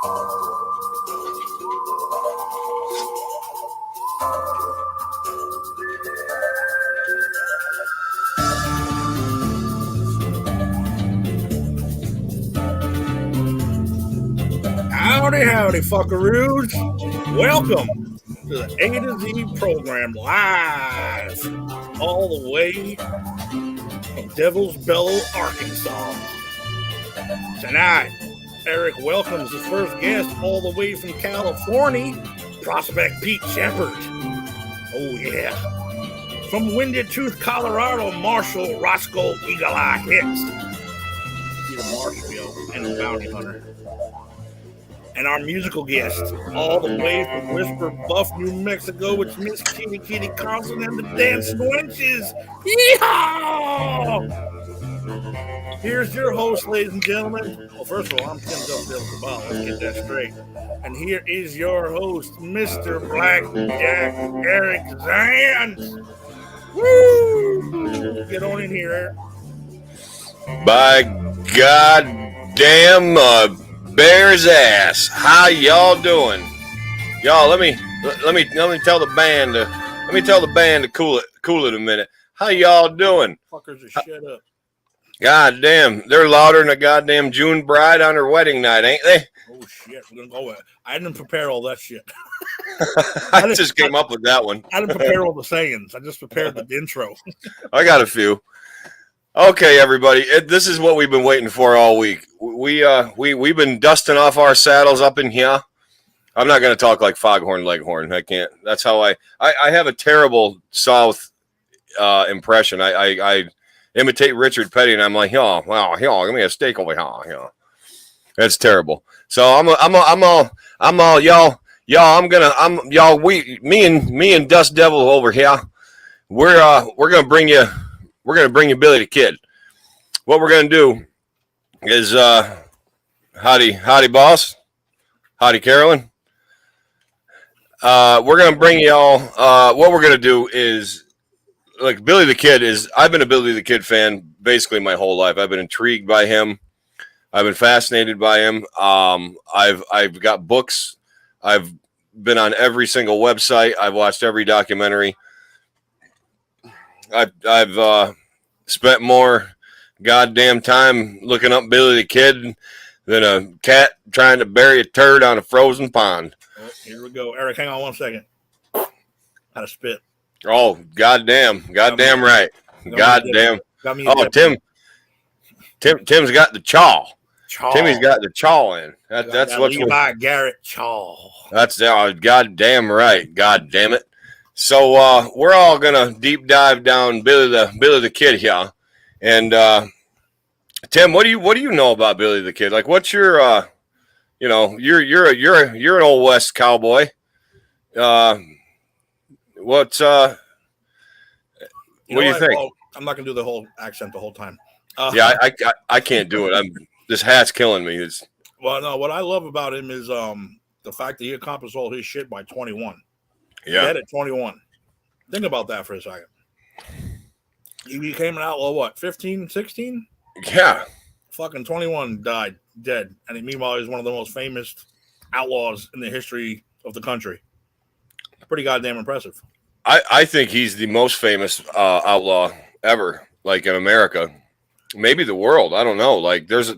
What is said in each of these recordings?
Howdy, fuckaroos. Welcome to the A2Z Program live all the way from Devil's Bellow, Arkansas. Tonight, Eric welcomes his first guest all the way from California, Prospect Pete Shepard. Oh, yeah. From Winded Tooth, Colorado, Marshall Roscoe Eagle Eye Hicks. He's a marshal, yo, and a bounty hunter. And our musical guest, all the way from Whisper Buff, New Mexico, it's Miss Kitty Carlson and the Dance Wenches. Yeehaw! Here's your host, ladies and gentlemen. Well, first of all, I'm Tim Duffield Cabal. Let's get that straight. And here is your host, Mr. Blackjack Eric Zans. Woo! Get on in here, Eric. By goddamn bear's ass, how y'all doing? Y'all, let me tell the band to cool it a minute. How y'all doing? Fuckers are shut up. God damn, they're louder than a goddamn June bride on her wedding night, ain't they? Oh shit, we're gonna go. I didn't prepare all that shit. I just came up with that one. I didn't prepare all the sayings. I just prepared the intro. I got a few. Okay, everybody, this is what we've been waiting for all week. We've been dusting off our saddles up in here. I'm not going to talk like Foghorn Leghorn. I can't. That's how I have a terrible South impression. I imitate Richard Petty, and I'm like, oh, wow, give me a steak over here. That's terrible. So me and Dust Devil over here. We're gonna bring you Billy the Kid. What we're gonna do is howdy boss, howdy Carolyn. We're gonna bring y'all. What we're gonna do is, like, Billy the Kid is. I've been a Billy the Kid fan basically my whole life. I've been intrigued by him. I've been fascinated by him. I've got books. I've been on every single website. I've watched every documentary. I've spent more goddamn time looking up Billy the Kid than a cat trying to bury a turd on a frozen pond. Oh, here we go. Eric, hang on one second. How to spit. Oh, goddamn right. Goddamn. Oh, Tim's got the chaw. Timmy's got the chaw in. That's what Levi Garrett chaw. That's goddamn right. God damn it. So we're all gonna deep dive down Billy the Kid here, and Tim, what do you know about Billy the Kid? Like, what's your you're an old West cowboy. What do you think? Well, I'm not gonna do the whole accent the whole time. Yeah, I can't do it. This hat's killing me. Well, no, what I love about him is the fact that he accomplished all his shit by 21. Yeah. He had at 21. Think about that for a second. He became an outlaw, what, 15, 16? Yeah. Fucking 21 died dead. And meanwhile, he's one of the most famous outlaws in the history of the country. Pretty goddamn impressive. I think he's the most famous outlaw ever, like in America. Maybe the world. I don't know. Like, there's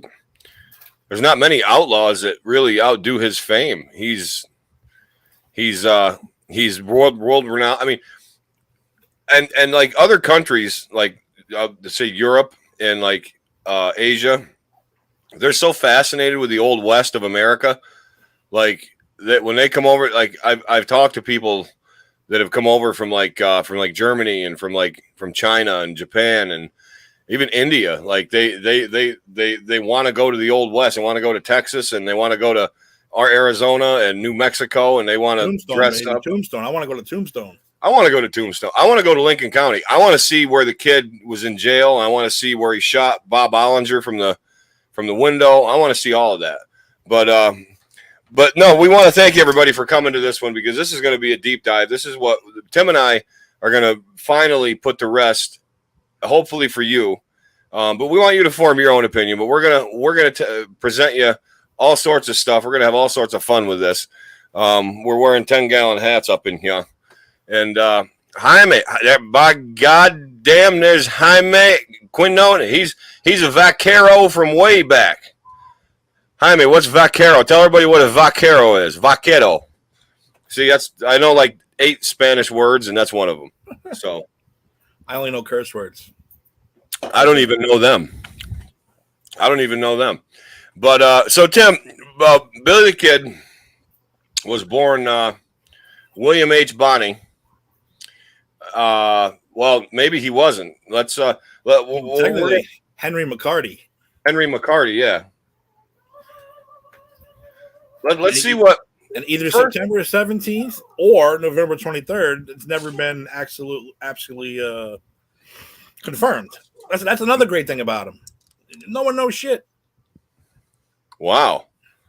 not many outlaws that really outdo his fame. He's world renowned. I mean, and like other countries, like say Europe and like Asia, they're so fascinated with the old West of America. Like, that when they come over, like I've talked to people that have come over from Germany and from China and Japan and even India. Like they want to go to the old West. They want to go to Texas and they want to go to our Arizona and New Mexico, and they want to dress up. Tombstone. I want to go to Tombstone. I want to go to Tombstone. I want to go to Lincoln County. I want to see where the kid was in jail. I want to see where he shot Bob Ollinger from the window. I want to see all of that. But no, we want to thank everybody for coming to this one, because this is going to be a deep dive. This is what Tim and I are going to finally put to rest, hopefully for you. But we want you to form your own opinion. But we're gonna present you all sorts of stuff. We're gonna have all sorts of fun with this. We're wearing 10-gallon hats up in here, and Jaime, by God damn, there's Jaime Quinone. He's a vaquero from way back. Jaime, what's vaquero? Tell everybody what a vaquero is. Vaquero. See, I know like 8 Spanish words, and that's one of them. So I only know curse words. I don't even know them. But so Tim, Billy the Kid was born William H. Bonney. Well, maybe he wasn't. Technically, Henry McCarty. Henry McCarty, yeah. Let's see what. And either September 17th or November 23rd. It's never been absolutely confirmed. That's another great thing about him. No one knows shit. Wow.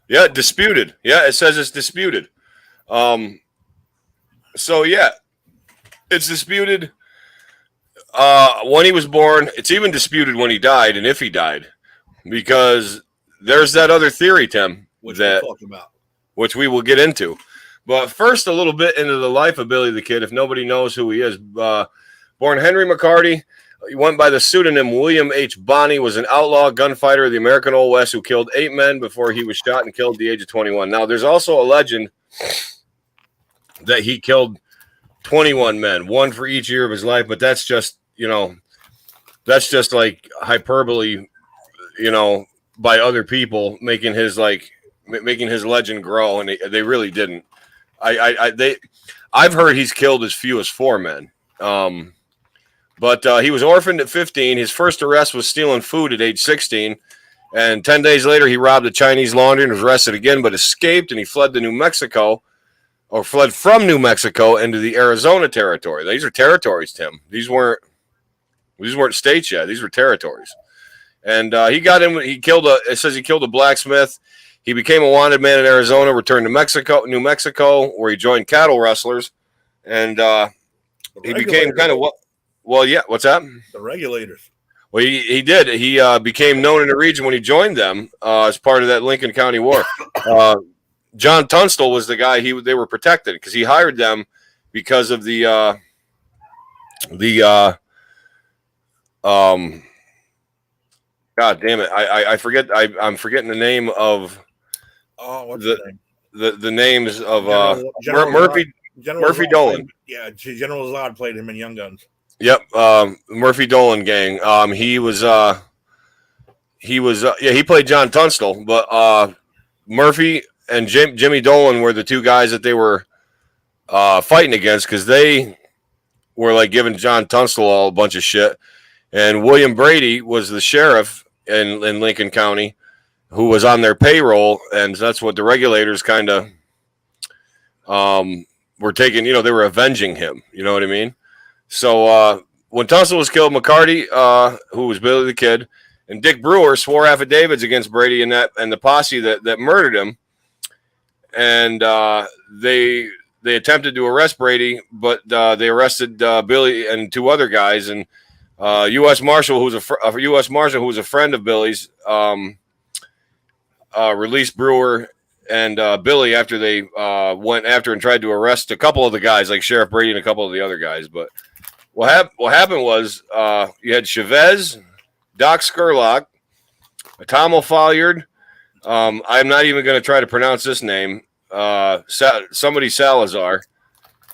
Yeah, disputed. Yeah, it says it's disputed. So yeah, it's disputed when he was born. It's even disputed when he died and if he died, because there's that other theory, Tim, which we'll talk about, which we will get into. But first, a little bit into the life of Billy the Kid, if nobody knows who he is. Born Henry McCarty, he went by the pseudonym William H. Bonney, was an outlaw gunfighter of the American Old West who killed 8 men before he was shot and killed at the age of 21. Now, there's also a legend that he killed 21 men, one for each year of his life, but that's just, like hyperbole, by other people making his legend grow, and they really didn't. I've heard he's killed as few as 4 men. But he was orphaned at 15. His first arrest was stealing food at age 16. And 10 days later, he robbed a Chinese laundry and was arrested again, but escaped, and he fled from New Mexico into the Arizona territory. These are territories, Tim. These weren't states yet. These were territories. And it says he killed a blacksmith. He became a wanted man in Arizona, returned to New Mexico, where he joined cattle rustlers. And he became kind of well, yeah. What's that? The regulators. Well, he did. He became known in the region when he joined them as part of that Lincoln County War. John Tunstall was the guy they were protected because he hired them because of the God damn it! I forget. I'm forgetting the name of. Oh, what's the name? The names of General Murphy Dolan. General Zod played him in Young Guns. Yep, Murphy Dolan gang. He played John Tunstall, but Murphy and Jimmy Dolan were the 2 guys that they were fighting against because they were like giving John Tunstall all a bunch of shit. And William Brady was the sheriff in Lincoln County who was on their payroll, and that's what the regulators kind of were taking. They were avenging him. You know what I mean? So when Tunstall was killed, McCarty, who was Billy the Kid, and Dick Brewer swore affidavits against Brady and the posse that murdered him. And they attempted to arrest Brady, but they arrested Billy and 2 other guys. And U.S. Marshal, who was a friend of Billy's, released Brewer and Billy after they went after and tried to arrest a couple of the guys, like Sheriff Brady and a couple of the other guys. But what happened was you had Chavez, Doc Skurlock, Tom O'Folliard. I'm not even going to try to pronounce this name. Somebody Salazar,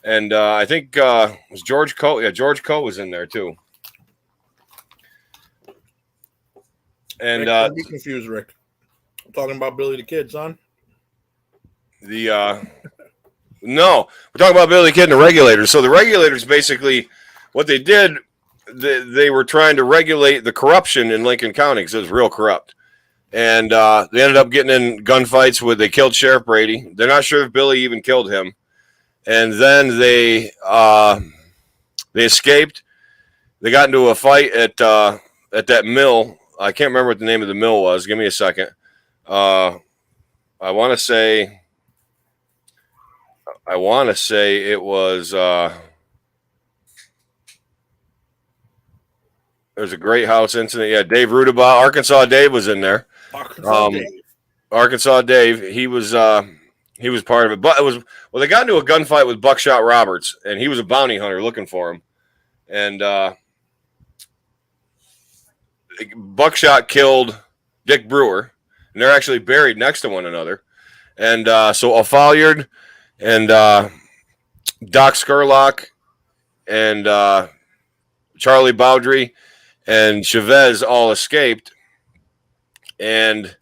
and I think was George Coe. Yeah, George Coe was in there too. And don't be confused, Rick. I'm talking about Billy the Kid, son. No, we're talking about Billy the Kid and the regulators. So the regulators basically, what they did, they were trying to regulate the corruption in Lincoln County because it was real corrupt. And they ended up getting in gunfights they killed Sheriff Brady. They're not sure if Billy even killed him. And then they escaped. They got into a fight at that mill. I can't remember what the name of the mill was. Give me a second. I want to say it was. There's a great house incident. Yeah, Dave Rudabaugh, Arkansas Dave was in there. Arkansas Dave. Arkansas Dave, he was part of it. But it was they got into a gunfight with Buckshot Roberts, and he was a bounty hunter looking for him, and Buckshot killed Dick Brewer, and they're actually buried next to one another. And so O'Folliard and Doc Skurlock and Charlie Bowdry and Chavez all escaped. And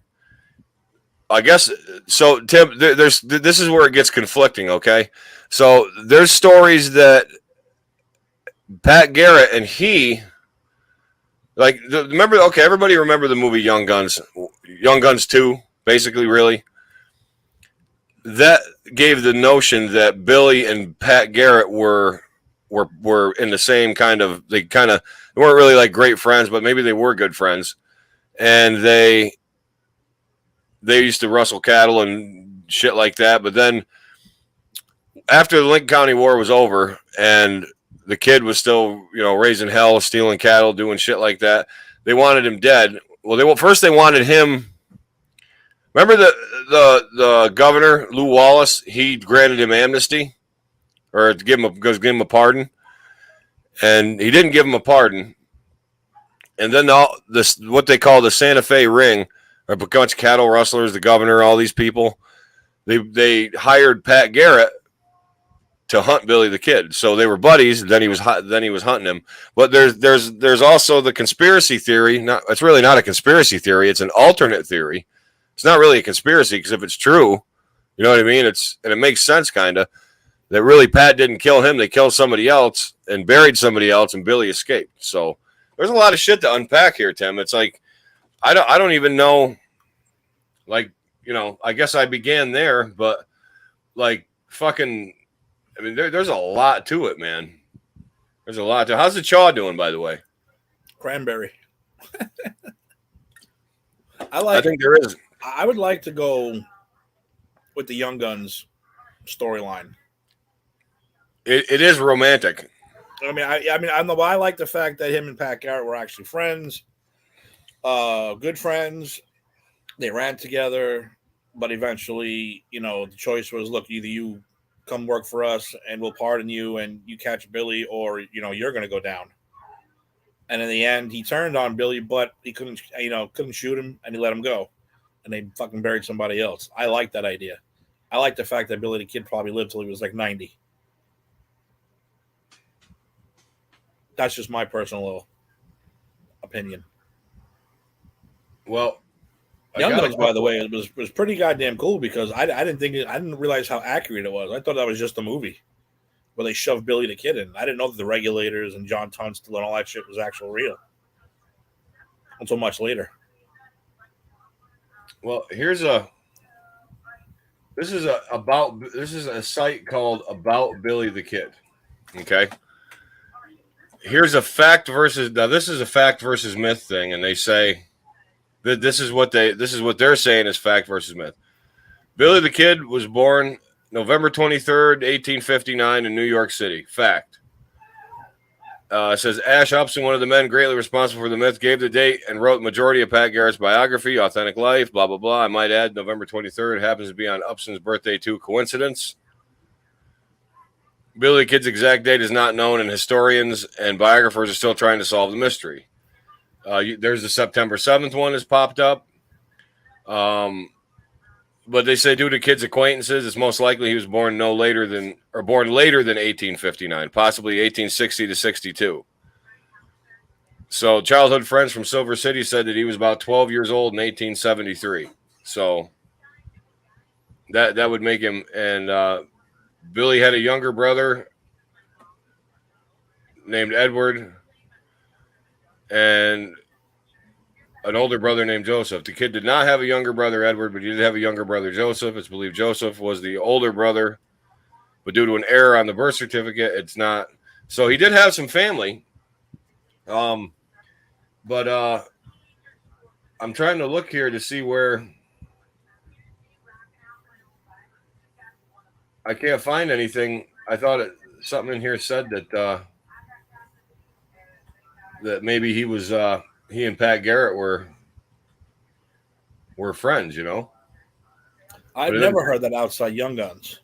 I guess so. Tim, this is where it gets conflicting. Okay, so there's stories that Pat Garrett and he remember. Okay, everybody remember the movie Young Guns, Young Guns 2, basically. Really, that gave the notion that Billy and Pat Garrett were in the same kind of. They weren't really like great friends, but maybe they were good friends, and they used to rustle cattle and shit like that. But then after the Lincoln County War was over and the kid was still, raising hell, stealing cattle, doing shit like that, they wanted him dead. Well, they wanted him. Remember the governor, Lew Wallace? He granted him amnesty, or to give him a pardon, and he didn't give him a pardon. And then what they call the Santa Fe Ring, a bunch of cattle rustlers, the governor, all these people, they hired Pat Garrett to hunt Billy the Kid. So they were buddies. Then he was hunting him. But there's also the conspiracy theory. It's really not a conspiracy theory. It's an alternate theory. It's not really a conspiracy because if it's true, you know what I mean. And it makes sense kind of that really Pat didn't kill him. They killed somebody else and buried somebody else, and Billy escaped. So there's a lot of shit to unpack here, Tim. It's like I don't even know. Like, I guess I began there, but like fucking. I mean, there's a lot to it, man. There's a lot to. How's the chaw doing, by the way? Cranberry. I think there is. I would like to go with the Young Guns storyline. It is romantic. I like the fact that him and Pat Garrett were actually friends, good friends. They ran together, but eventually, the choice was: look, either you come work for us and we'll pardon you and you catch Billy, or you're going to go down. And in the end, he turned on Billy, but he couldn't shoot him, and he let him go, and they fucking buried somebody else. I like that idea. I like the fact that Billy the Kid probably lived till he was like 90. That's just my personal opinion. Well, Young Guns, by the way, it was pretty goddamn cool because I didn't realize how accurate it was. I thought that was just a movie where they shoved Billy the Kid in. I didn't know that the Regulators and John Tunstall and all that shit was actual real until much later. Well, this is a site called About Billy the Kid. Okay. Here's a fact versus myth thing, and they say that this is what they're saying is fact versus myth. Billy the Kid was born November 23rd, 1859 in New York City. Fact. It says Ash Upson, one of the men greatly responsible for the myth, gave the date and wrote the majority of Pat Garrett's biography, Authentic Life, blah, blah, blah. I might add, November 23rd happens to be on Upson's birthday, too. Coincidence? Billy the Kid's exact date is not known, and historians and biographers are still trying to solve the mystery. There's the September 7th one has popped up. But they say due to Kid's acquaintances, it's most likely he was born later than 1859, possibly 1860 to 62. So childhood friends from Silver City said that he was about 12 years old in 1873. So that would make him. And Billy had a younger brother named Edward and an older brother named Joseph. The kid did not have a younger brother, Edward, but he did have a younger brother, Joseph. It's believed Joseph was the older brother, but due to an error on the birth certificate, it's not. So he did have some family. But I'm trying to look here to see where I can't find anything. I thought something in here said that that maybe he and Pat Garrett were friends, I've never heard that outside Young Guns.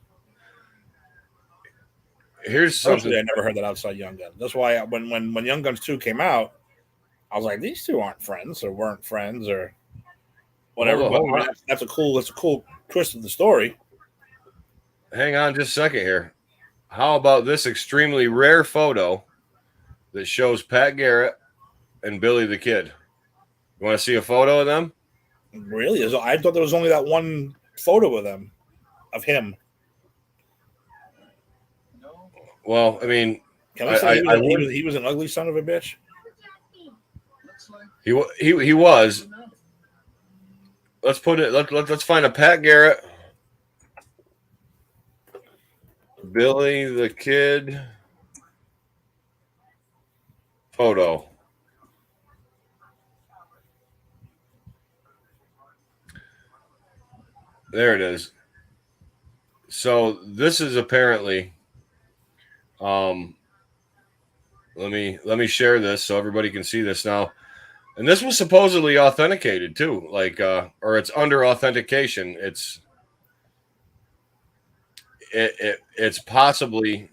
Here's something. I never heard that outside Young Guns. That's why when Young Guns 2 came out, I was like, these two aren't friends or weren't friends or whatever. But I mean, that's a cool twist of the story. Hang on just a second here. How about this extremely rare photo that shows Pat Garrett and Billy the Kid? You want to see a photo of them? Really? I thought there was only that one photo of them, of him. Well, I mean, can I say he was an ugly son of a bitch? He was. Let's put it. Let's find a Pat Garrett, Billy the Kid photo. There it is. So this is apparently. Let me share this so everybody can see this now. And this was supposedly authenticated too, or it's under authentication. It's possibly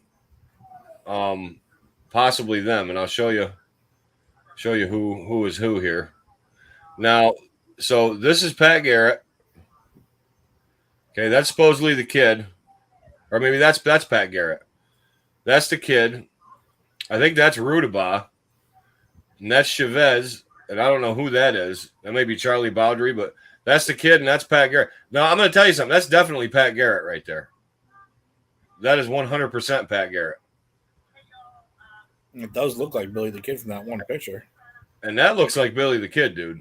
them, and I'll show you who is who here. Now, so this is Pat Garrett. Okay, that's supposedly the kid, or maybe that's Pat Garrett. That's the kid. I think that's Rudabaugh, and that's Chavez. And I don't know who that is. That may be Charlie Bowdry, but that's the kid, and that's Pat Garrett. Now, I'm going to tell you something. That's definitely Pat Garrett right there. That is 100% Pat Garrett. It does look like Billy the Kid from that one picture. And that looks like Billy the Kid, dude.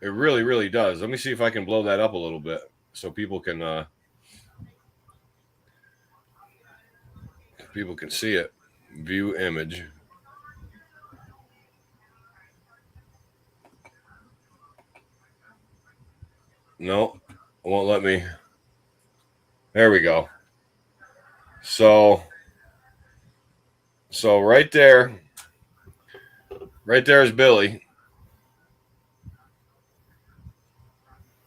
It really, really does. Let me see if I can blow that up a little bit so people can see it. View image. No, it won't let me. There we go. So right there is Billy.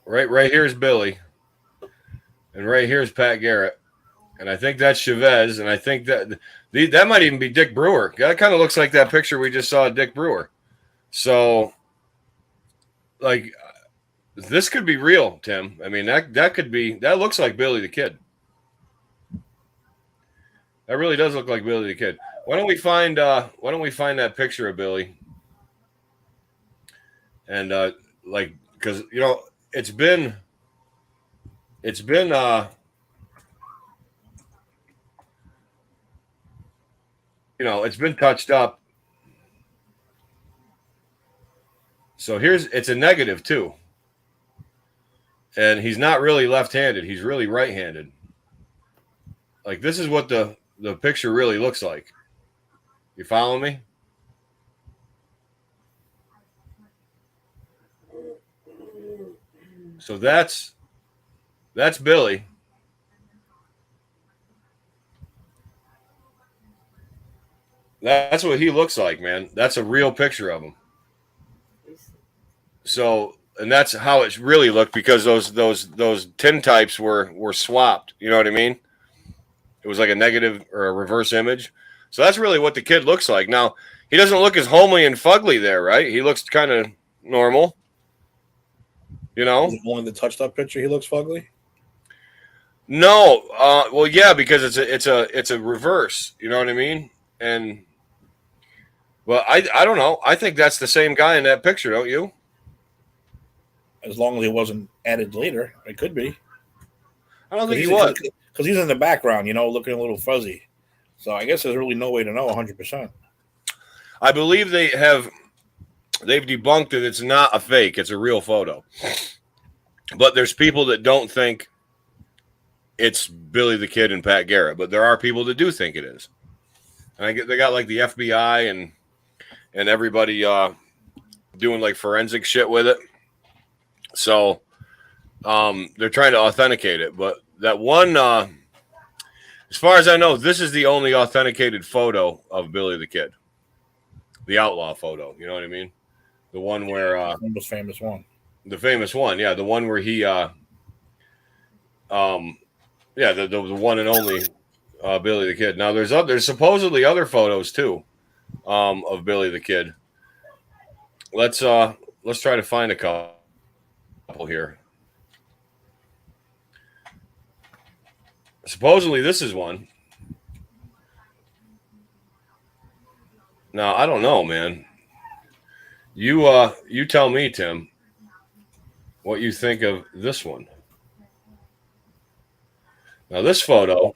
Right here is Billy. And right here is Pat Garrett. And I think that's Chavez. And I think that might even be Dick Brewer. That kind of looks like that picture we just saw of Dick Brewer. So, this could be real, Tim. I mean, that looks like Billy the Kid. That really does look like Billy the Kid. Why don't we find that picture of Billy? And because it's been it's been touched up. So it's a negative too. And he's not really left-handed. He's really right-handed. Like, this is what the picture really looks like. You follow me? So that's Billy. That's what he looks like, man. That's a real picture of him. So, and that's how it really looked, because those tintypes were swapped. You know what I mean? It was like a negative or a reverse image. So that's really what the kid looks like. Now, he doesn't look as homely and fugly there, right? He looks kind of normal. You know? Is it only the touched up picture he looks fugly? No. Well, yeah, because it's a reverse. You know what I mean? And well, I don't know. I think that's the same guy in that picture, don't you? As long as he wasn't added later, it could be. I don't think he was. Because he's in the background, looking a little fuzzy. So I guess there's really no way to know 100%. I believe they've debunked that it's not a fake. It's a real photo. But there's people that don't think it's Billy the Kid and Pat Garrett. But there are people that do think it is. And they got like the FBI and everybody doing like forensic shit with it. So they're trying to authenticate it. But that one, as far as I know, this is the only authenticated photo of Billy the Kid. The outlaw photo. You know what I mean? The one where... the most famous one. The famous one, yeah. The one where he Yeah, the one and only Billy the Kid. Now there's supposedly other photos too of Billy the Kid. Let's try to find a couple here. Supposedly this is one. Now I don't know, man. You tell me, Tim, what you think of this one. Now this photo,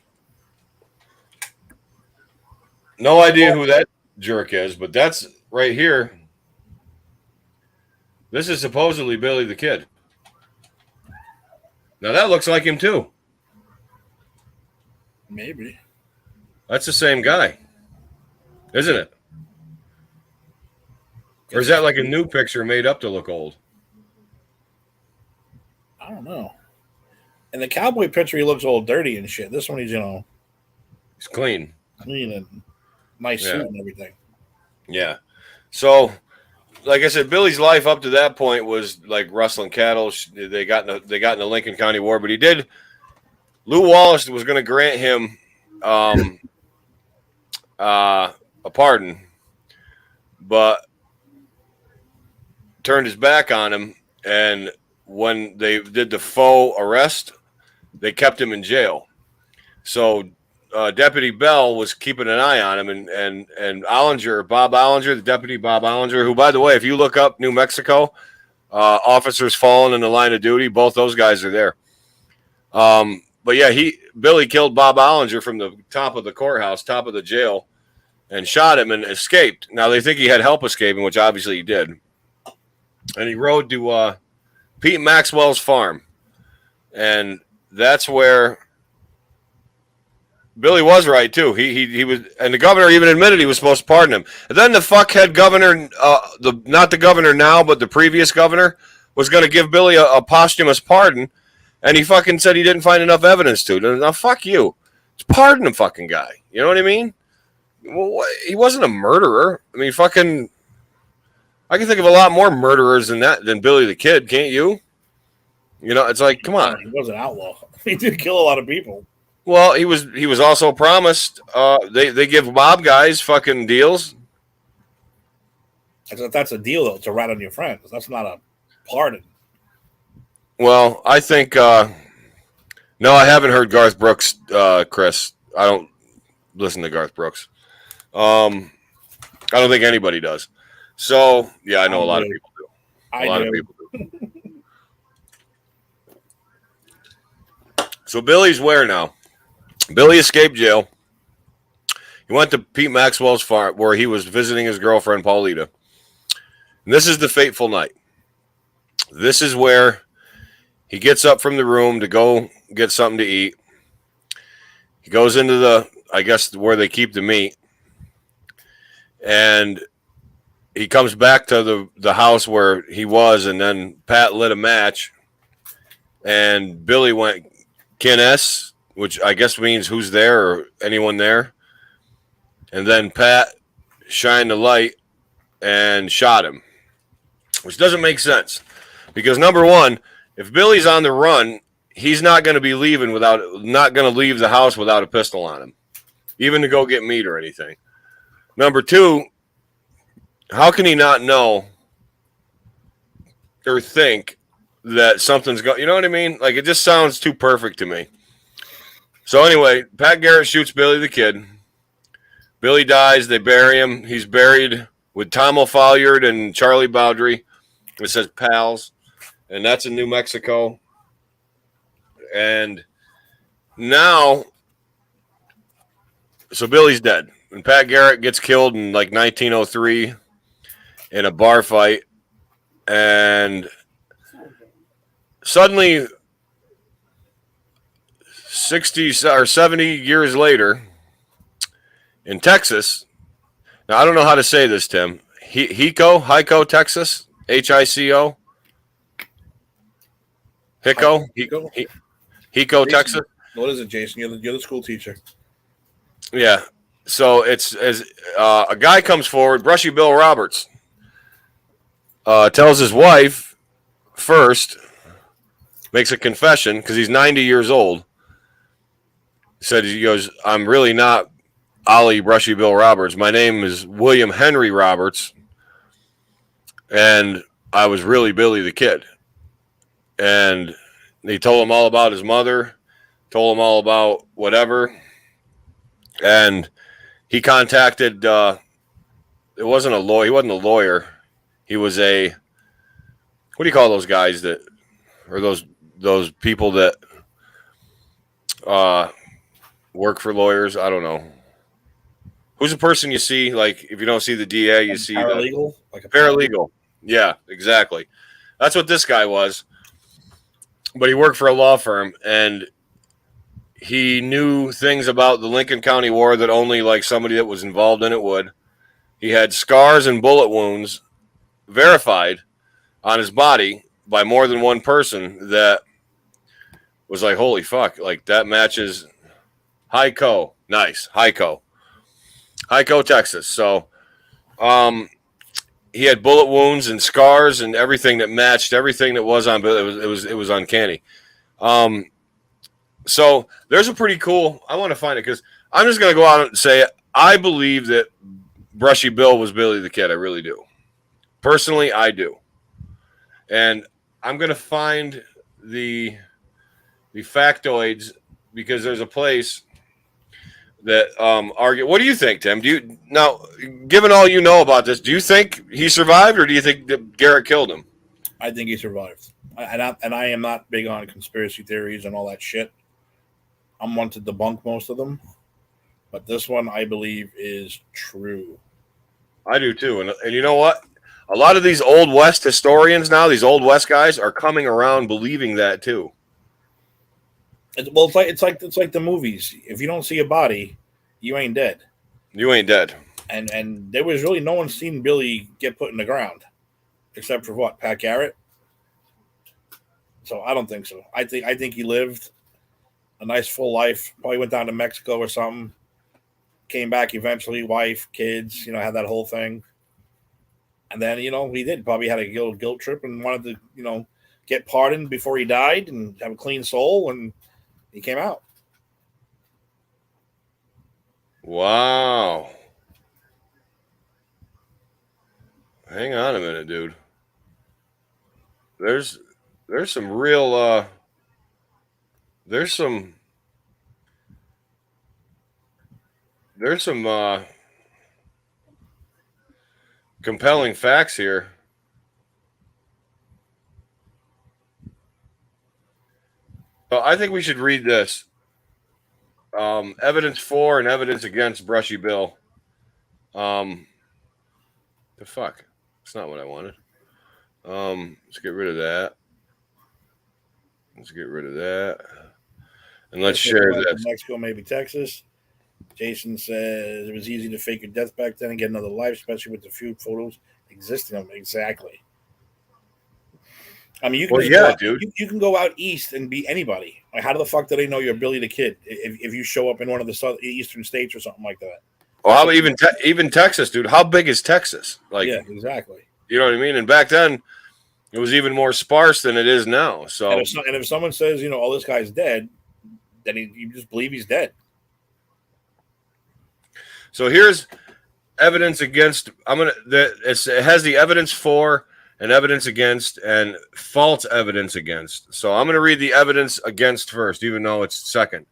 no idea who that jerk is, but that's right here. This is supposedly Billy the Kid. Now that looks like him too. Maybe. That's the same guy, isn't it? Or is that like a new picture made up to look old? I don't know. In the cowboy picture, he looks all dirty and shit. This one, he's He's clean and nice suit and everything. Yeah. So, like I said, Billy's life up to that point was like rustling cattle. They got in the Lincoln County War, but he did. Lew Wallace was going to grant him a pardon, but turned his back on him. And when they did the faux arrest, they kept him in jail. So Deputy Bell was keeping an eye on him, and Bob Ollinger, the deputy Bob Ollinger, who, by the way, if you look up New Mexico, officers fallen in the line of duty, both those guys are there. But yeah, Billy killed Bob Ollinger from the top of the courthouse, top of the jail, and shot him and escaped. Now they think he had help escaping, which obviously he did. And he rode to Pete Maxwell's farm, and that's where Billy was right too. He was, and the governor even admitted he was supposed to pardon him. And then the fuckhead governor, not the governor now, but the previous governor, was going to give Billy a posthumous pardon, and he fucking said he didn't find enough evidence to. Now fuck you, just pardon the fucking guy. You know what I mean? Well, he wasn't a murderer. I mean, fucking, I can think of a lot more murderers than Billy the Kid. Can't you? You know, it's like, come on. He was an outlaw. He did kill a lot of people. Well, he was also promised. They give mob guys fucking deals. That's a deal, though, to rat on your friends. That's not a pardon. Well, I think no, I haven't heard Garth Brooks, Chris. I don't listen to Garth Brooks. I don't think anybody does. So yeah, I know a lot of people do. A lot of people do. So Billy's where now? Billy escaped jail. He went to Pete Maxwell's farm where he was visiting his girlfriend, Paulita. And this is the fateful night. This is where he gets up from the room to go get something to eat. He goes into I guess, where they keep the meat. And he comes back to the house where he was, and then Pat lit a match. And Billy went, Ken S., which I guess means who's there or anyone there. And then Pat shined the light and shot him, which doesn't make sense. Because number one, if Billy's on the run, he's not going to be leave the house without a pistol on him, even to go get meat or anything. Number two, how can he not know or think that something's going? You know what I mean? Like, it just sounds too perfect to me. So anyway, Pat Garrett shoots Billy the Kid. Billy dies. They bury him. He's buried with Tom O'Folliard and Charlie Bowdry. It says pals. And that's in New Mexico. And now, so Billy's dead. And Pat Garrett gets killed in like 1903 in a bar fight. And suddenly, 60 or 70 years later, in Texas, now I don't know how to say this, Tim. Hico, Texas, Hico. Hico, Texas. What is it, Jason? You're the school teacher. Yeah. So it's as a guy comes forward, Brushy Bill Roberts, tells his wife first makes a confession because he's 90 years old. He goes, I'm really not Ollie Brushy Bill Roberts. My name is William Henry Roberts, and I was really Billy the Kid. And they told him all about his mother, told him all about whatever, and he contacted. It wasn't a lawyer. He wasn't a lawyer. He was a. What do you call those guys that, or those people that work for lawyers? I don't know. Who's the person you see? Like, if you don't see the DA, you see paralegal, like a paralegal. Yeah, exactly. That's what this guy was. But he worked for a law firm, and he knew things about the Lincoln County War that only like somebody that was involved in it would. He had scars and bullet wounds verified on his body by more than one person that was like, holy fuck, like that matches Hico. Nice. Hico, Texas. So he had bullet wounds and scars and everything that matched everything that was on, but it was uncanny. So there's a pretty cool, I want to find it because I'm just going to go out and say I believe that Brushy Bill was Billy the Kid. I really do. Personally, I do. And I'm going to find the factoids because there's a place that argue. What do you think, Tim? Now, given all you know about this, do you think he survived, or do you think that Garrett killed him? I think he survived. And I am not big on conspiracy theories and all that shit. I'm one to debunk most of them, but this one I believe is true. I do too, and you know what? A lot of these Old West historians now, these Old West guys, are coming around believing that too. It's like the movies. If you don't see a body, you ain't dead. You ain't dead. And there was really no one seen Billy get put in the ground, except for what, Pat Garrett. So I don't think so. I think he lived a nice full life. Probably went down to Mexico or something. Came back eventually, wife, kids, had that whole thing. And then, he did probably had a guilt trip and wanted to, get pardoned before he died and have a clean soul, and he came out. Wow. Hang on a minute, dude. There's some real there's some compelling facts here. So I think we should read this. Evidence for and evidence against Brushy Bill. The fuck? That's not what I wanted. Let's get rid of that. And let's share this. Mexico, maybe Texas. Jason says it was easy to fake your death back then and get another life, especially with the few photos existing of them. Exactly. I mean, you can dude. You can go out east and be anybody. Like, how the fuck do they know you're Billy the Kid if you show up in one of the eastern states or something like that? Well, how even Texas, dude? How big is Texas? Like, yeah, exactly. You know what I mean? And back then, it was even more sparse than it is now. So, and if someone says, oh, this guy's dead, then you just believe he's dead. So here's evidence against. It has the evidence for and evidence against and false evidence against. So I'm gonna read the evidence against first, even though it's second.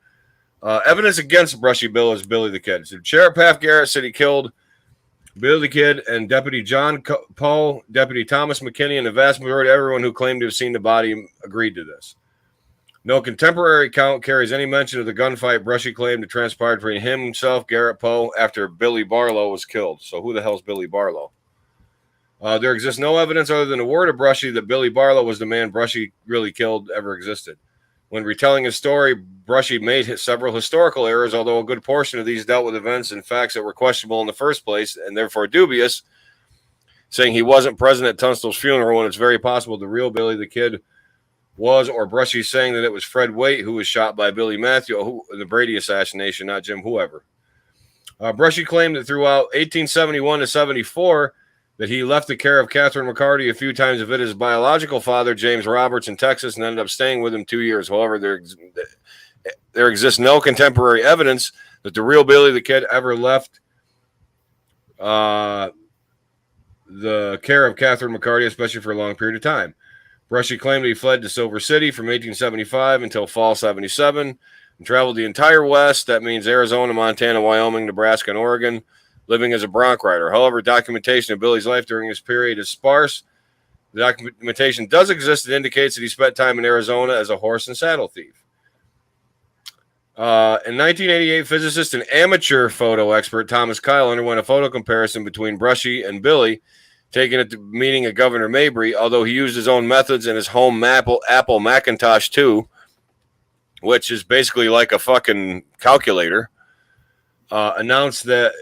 Evidence against Brushy Bill is Billy the Kid. So Sheriff Pat Garrett said he killed Billy the Kid and Deputy John Poe, Deputy Thomas McKinney, and the vast majority of everyone who claimed to have seen the body agreed to this. No contemporary account carries any mention of the gunfight Brushy claimed to transpire between himself, Garrett Poe, after Billy Barlow was killed. So who the hell's Billy Barlow? There exists no evidence other than the word of Brushy that Billy Barlow was the man Brushy really killed ever existed. When retelling his story, Brushy made several historical errors, although a good portion of these dealt with events and facts that were questionable in the first place and therefore dubious, saying he wasn't present at Tunstall's funeral when it's very possible the real Billy the Kid was, or Brushy saying that it was Fred Waite who was shot by Billy Matthew, the Brady assassination, not Jim whoever. Brushy claimed that throughout 1871 to 74, that he left the care of Catherine McCarty a few times to visit his biological father, James Roberts, in Texas, and ended up staying with him 2 years. However, there exists no contemporary evidence that the real Billy the Kid ever left the care of Catherine McCarty, especially for a long period of time. Brushy claimed that he fled to Silver City from 1875 until fall 77 and traveled the entire West. That means Arizona, Montana, Wyoming, Nebraska, and Oregon, living as a bronc rider. However, documentation of Billy's life during this period is sparse. The documentation does exist that indicates that he spent time in Arizona as a horse and saddle thief. In 1988, physicist and amateur photo expert Thomas Kyle underwent a photo comparison between Brushy and Billy, taken at the meeting of Governor Mabry, although he used his own methods in his home Apple Macintosh 2, which is basically like a fucking calculator, announced that,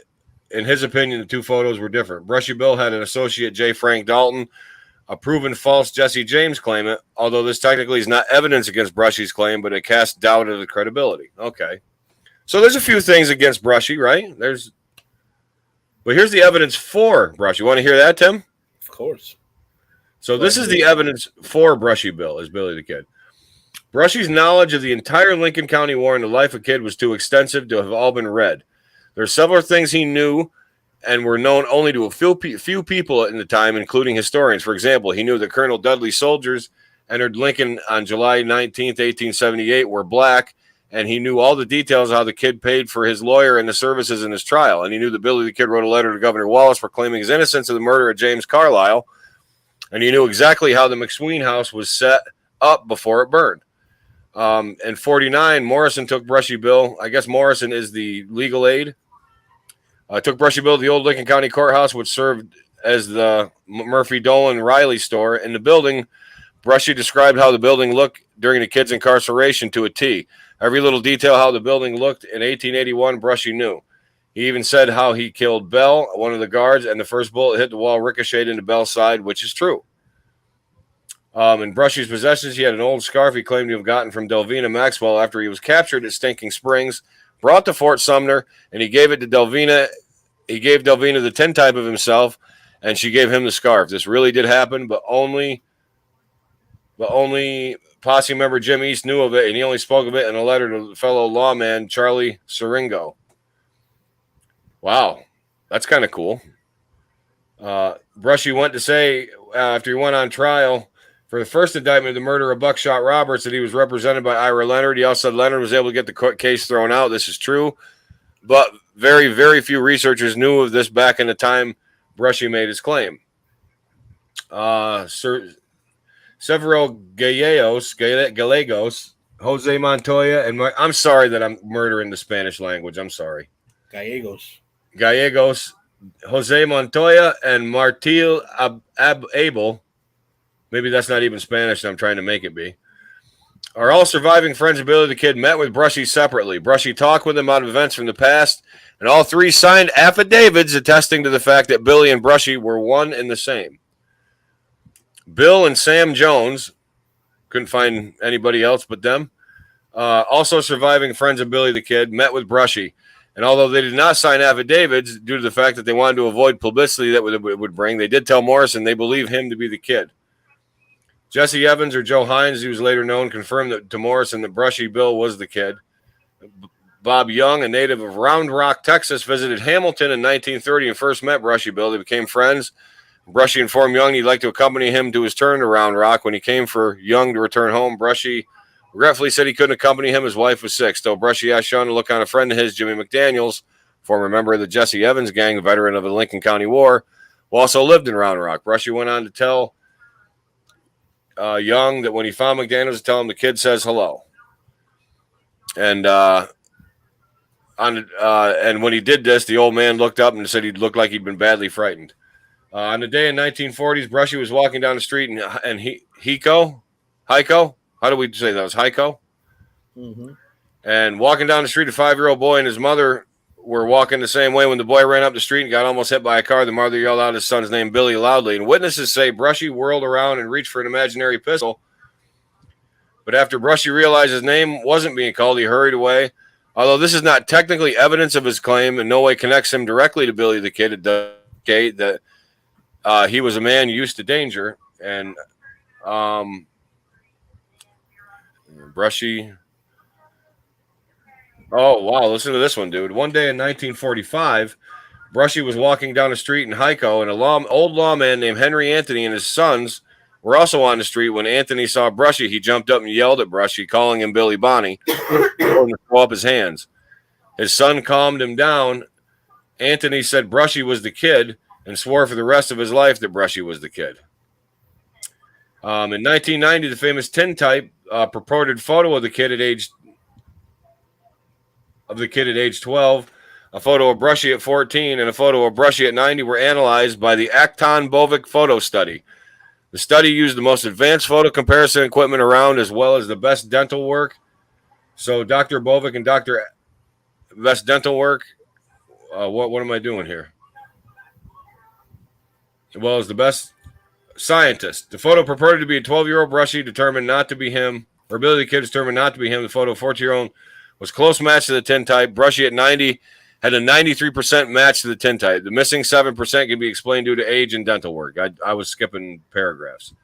in his opinion, the two photos were different. Brushy Bill had an associate, J. Frank Dalton, a proven false Jesse James claimant, although this technically is not evidence against Brushy's claim, but it casts doubt of the credibility. Okay. So there's a few things against Brushy, right? But here's the evidence for Brushy. You want to hear that, Tim? Of course. So this is the evidence for Brushy Bill, as Billy the Kid. Brushy's knowledge of the entire Lincoln County War and the life of Kid was too extensive to have all been read. There are several things he knew and were known only to a few people in the time, including historians. For example, he knew that Colonel Dudley's soldiers entered Lincoln on July 19th, 1878, were black, and he knew all the details of how the Kid paid for his lawyer and the services in his trial. And he knew that Billy the Kid wrote a letter to Governor Wallace proclaiming his innocence of the murder of James Carlisle. And he knew exactly how the McSween house was set up before it burned. In 49, Morrison took Brushy Bill. I guess Morrison is the legal aid. Took Brushy Bill to the old Lincoln County Courthouse, which served as the Murphy Dolan Riley store. In the building, Brushy described how the building looked during the Kid's incarceration to a T. Every little detail how the building looked in 1881, Brushy knew. He even said how he killed Bell, one of the guards, and the first bullet hit the wall, ricocheted into Bell's side, which is true. In Brushy's possessions, he had an old scarf he claimed to have gotten from Delvina Maxwell after he was captured at Stinking Springs, brought to Fort Sumner, and he gave it to Delvina. He gave Delvina the tintype of himself, and she gave him the scarf. This really did happen, but only posse member Jim East knew of it, and he only spoke of it in a letter to fellow lawman Charlie Siringo. Wow, that's kind of cool. Brushy went to say, after he went on trial for the first indictment of the murder of Buckshot Roberts, that he was represented by Ira Leonard. He also said Leonard was able to get the case thrown out. This is true, but very, very few researchers knew of this back in the time Brushy made his claim. Severo Gallegos, Jose Montoya, and I'm sorry that I'm murdering the Spanish language. I'm sorry. Gallegos, Jose Montoya, and Martil Abel, maybe that's not even Spanish, I'm trying to make it be, are all surviving friends of Billy the Kid, met with Brushy separately. Brushy talked with them about events from the past, and all three signed affidavits attesting to the fact that Billy and Brushy were one and the same. Bill and Sam Jones, couldn't find anybody else but them, also surviving friends of Billy the Kid, met with Brushy. And although they did not sign affidavits due to the fact that they wanted to avoid publicity that it would bring, they did tell Morrison they believe him to be the Kid. Jesse Evans, or Joe Hines, who was later known, confirmed to Morrison that Brushy Bill was the Kid. Bob Young, a native of Round Rock, Texas, visited Hamilton in 1930 and first met Brushy Bill. They became friends. Brushy informed Young he'd like to accompany him to his turn to Round Rock. When he came for Young to return home, Brushy regretfully said he couldn't accompany him. His wife was sick. Still, Brushy asked Young to look on a friend of his, Jimmy McDaniels, former member of the Jesse Evans gang, veteran of the Lincoln County War, who also lived in Round Rock. Brushy went on to tell Young that when he found McDaniels, to tell him the Kid says hello. And when he did this, the old man looked up and said he looked like he'd been badly frightened. On the day in 1940s, Brushy was walking down the street, and Heiko, how do we say that? It was Heiko? Mm-hmm. And walking down the street, a 5-year-old boy and his mother were walking the same way. When the boy ran up the street and got almost hit by a car, the mother yelled out his son's name, Billy, loudly. And witnesses say Brushy whirled around and reached for an imaginary pistol. But after Brushy realized his name wasn't being called, he hurried away. Although this is not technically evidence of his claim, in no way connects him directly to Billy the Kid, it does indicate that he was a man used to danger, and Brushy. Oh wow! Listen to this one, dude. One day in 1945, Brushy was walking down a street in Hyco, and old lawman named Henry Anthony and his sons were also on the street. When Anthony saw Brushy, he jumped up and yelled at Brushy, calling him Billy Bonnie, told him to throw up his hands. His son calmed him down. Anthony said Brushy was the kid and swore for the rest of his life that Brushy was the kid. In 1990, the famous tintype purported photo of the kid at age 12, a photo of Brushy at 14, and a photo of Brushy at 90 were analyzed by the Acton Bovic Photo Study. The study used the most advanced photo comparison equipment around, as well as the best dental work. So Dr. Bovic and Dr. Best Dental Work, what am I doing here? Well, as the best scientist. The photo purported to be a 12-year-old Brushy, determined not to be him, or Billy the Kid determined not to be him. The photo of 14-year-old was close match to the tintype. Brushy at 90 had a 93% match to the tintype. The missing 7% can be explained due to age and dental work. I was skipping paragraphs.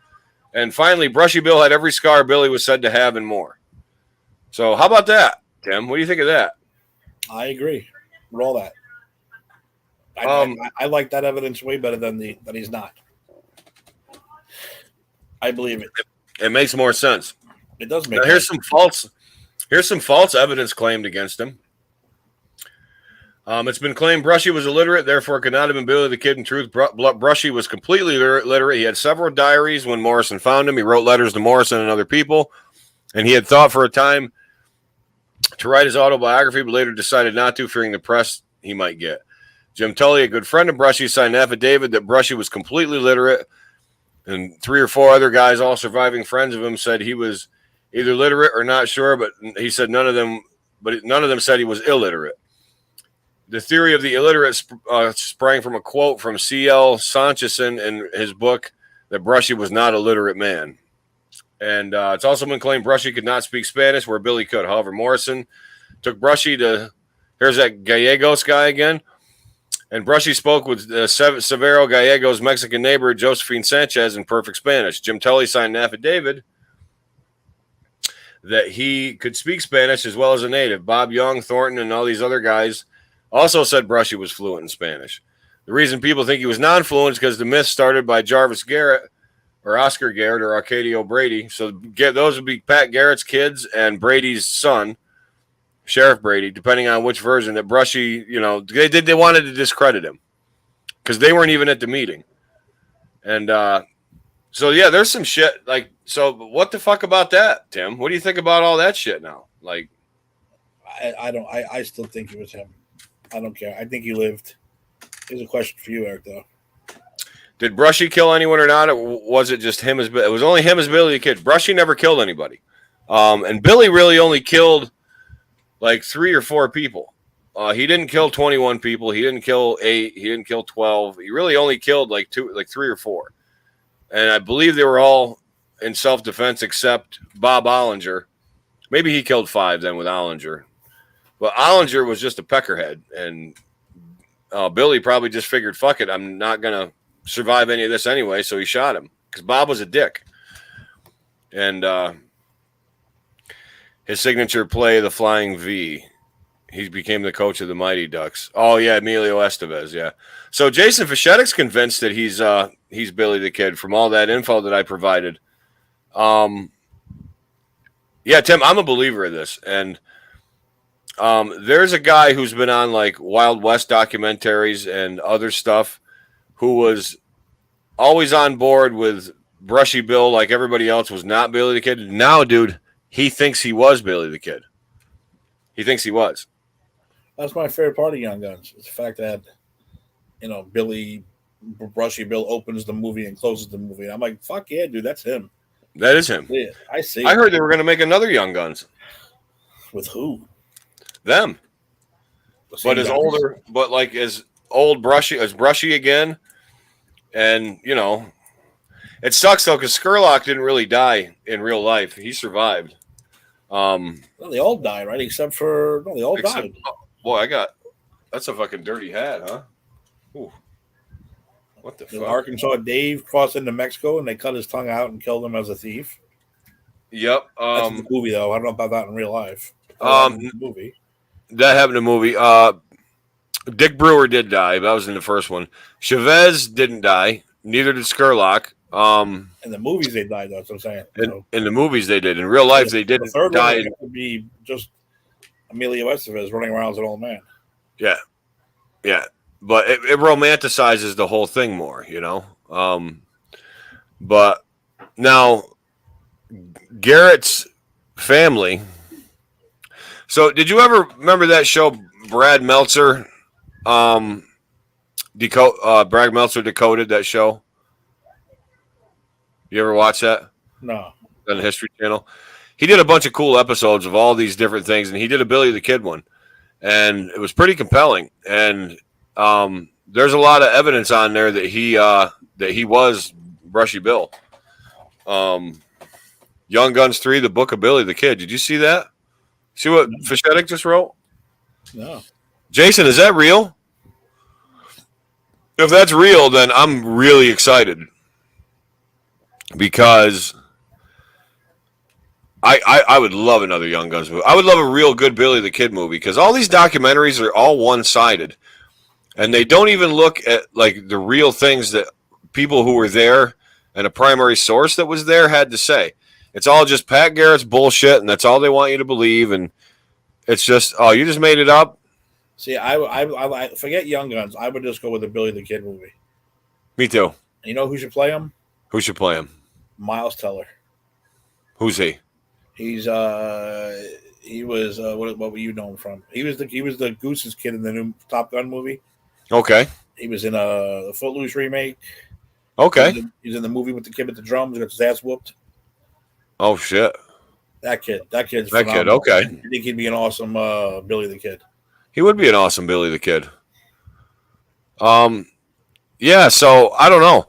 And finally, Brushy Bill had every scar Billy was said to have and more. So how about that, Tim? What do you think of that? I agree with all that. I like that evidence way better than that he's not. I believe it. It makes more sense. It does make now, sense. Here's some false evidence claimed against him. It's been claimed Brushy was illiterate, therefore could not have been Billy the Kid. In truth, Brushy was completely literate. He had several diaries when Morrison found him. He wrote letters to Morrison and other people, and he had thought for a time to write his autobiography, but later decided not to, fearing the press he might get. Jim Tully, a good friend of Brushy, signed an affidavit that Brushy was completely literate, and 3 or 4 other guys, all surviving friends of him, said he was either literate or not sure, but he said none of them said he was illiterate. The theory of the illiterate sprang from a quote from C.L. Sanchezson in his book that Brushy was not a literate man. And it's also been claimed Brushy could not speak Spanish, where Billy could. However, Morrison took Brushy to, here's that Gallegos guy again, and Brushy spoke with Severo Gallegos' Mexican neighbor, Josephine Sanchez, in perfect Spanish. Jim Tully signed an affidavit that he could speak Spanish as well as a native. Bob Young, Thornton, and all these other guys also said Brushy was fluent in Spanish. The reason people think he was non-fluent is because the myth started by Jarvis Garrett, or Oscar Garrett, or Arcadio Brady. So those would be Pat Garrett's kids and Brady's son, Sheriff Brady, depending on which version, that Brushy, they wanted to discredit him because they weren't even at the meeting. And so, yeah, there's some shit. So what the fuck about that, Tim? What do you think about all that shit now? I still think it was him. I don't care. I think he lived. Here's a question for you, Eric, though. Did Brushy kill anyone or not? Or was it just him it was only him as Billy the Kid. Brushy never killed anybody. And Billy really only killed 3 or 4 people. He didn't kill 21 people. He didn't kill 8. He didn't kill 12. He really only killed 3 or 4. And I believe they were all in self-defense except Bob Ollinger. Maybe he killed 5 then with Ollinger. But Ollinger was just a peckerhead. And Billy probably just figured, fuck it, I'm not going to survive any of this anyway. So he shot him because Bob was a dick. And his signature play, the Flying V. He became the coach of the Mighty Ducks. Oh, yeah, Emilio Estevez, yeah. So Jason Fischetik's convinced that he's Billy the Kid from all that info that I provided. Yeah, Tim, I'm a believer of this. And there's a guy who's been on Wild West documentaries and other stuff who was always on board with Brushy Bill like everybody else was not Billy the Kid. Now, dude, he thinks he was Billy the Kid. He thinks he was. That's my favorite part of Young Guns. It's the fact that, Brushy Bill opens the movie and closes the movie. And I'm like, fuck yeah, dude, that's him. That is him. Yeah, I see. I heard they were going to make another Young Guns. With who? Them. But as older, but as old Brushy again. And, it sucks though because Skurlock didn't really die in real life. He survived. Well, they all died, right? Except for they all died. Boy, that's a fucking dirty hat, huh? Ooh. What the The fuck? Arkansas Dave crossed into Mexico and they cut his tongue out and killed him as a thief. Yep. That's in the movie, though. I don't know about that in real life. The movie. That happened in the movie. Dick Brewer did die. That was in the first one. Chavez didn't die. Neither did Skurlock. In the movies, they died. That's what I'm saying. In the movies, they did. In real life, they didn't the third die. One would be just Emilio Estevez running around as an old man. Yeah, yeah. But it romanticizes the whole thing more, you know. But now Garrett's family. So, did you ever remember that show, Brad Meltzer? Brad Meltzer decoded that show. You ever watch that? No. On the History Channel. He did a bunch of cool episodes of all these different things, and he did a Billy the Kid one, and it was pretty compelling. And there's a lot of evidence on there that he was Brushy Bill. Young Guns 3, The Book of Billy the Kid. Did you see that? See what Fischetic just wrote? No. Jason, is that real? If that's real, then I'm really excited because I would love another Young Guns movie. I would love a real good Billy the Kid movie because all these documentaries are all one-sided, and they don't even look at like the real things that people who were there and a primary source that was there had to say. It's all just Pat Garrett's bullshit, and that's all they want you to believe. And it's just, oh, you just made it up. See, I forget Young Guns. I would just go with the Billy the Kid movie. Me too. You know who should play him? Who should play him? Miles Teller. Who's he? He was what were you know him from? He was the Goose's kid in the new Top Gun movie. Okay. He was in the Footloose remake. Okay. He's in the movie with the kid with the drums. Got his ass whooped. Oh shit. That kid's that phenomenal. kid. Okay. I think he'd be an awesome Billy the Kid. He would be an awesome Billy the Kid. Yeah. So I don't know.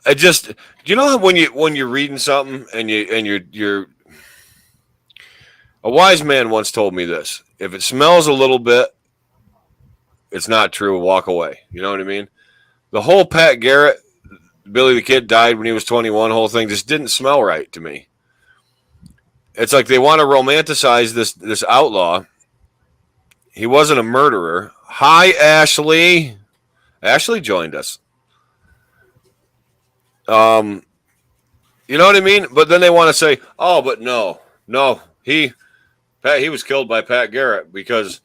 I just, you know, when you're reading something and you're a wise man once told me this: if it smells a little bit, it's not true. Walk away. You know what I mean? The whole Pat Garrett, Billy the Kid died when he was 21. Whole thing just didn't smell right to me. It's like they want to romanticize this outlaw. He wasn't a murderer. Hi, Ashley. Ashley joined us. You know what I mean? But then they want to say, oh, but no, he was killed by Pat Garrett because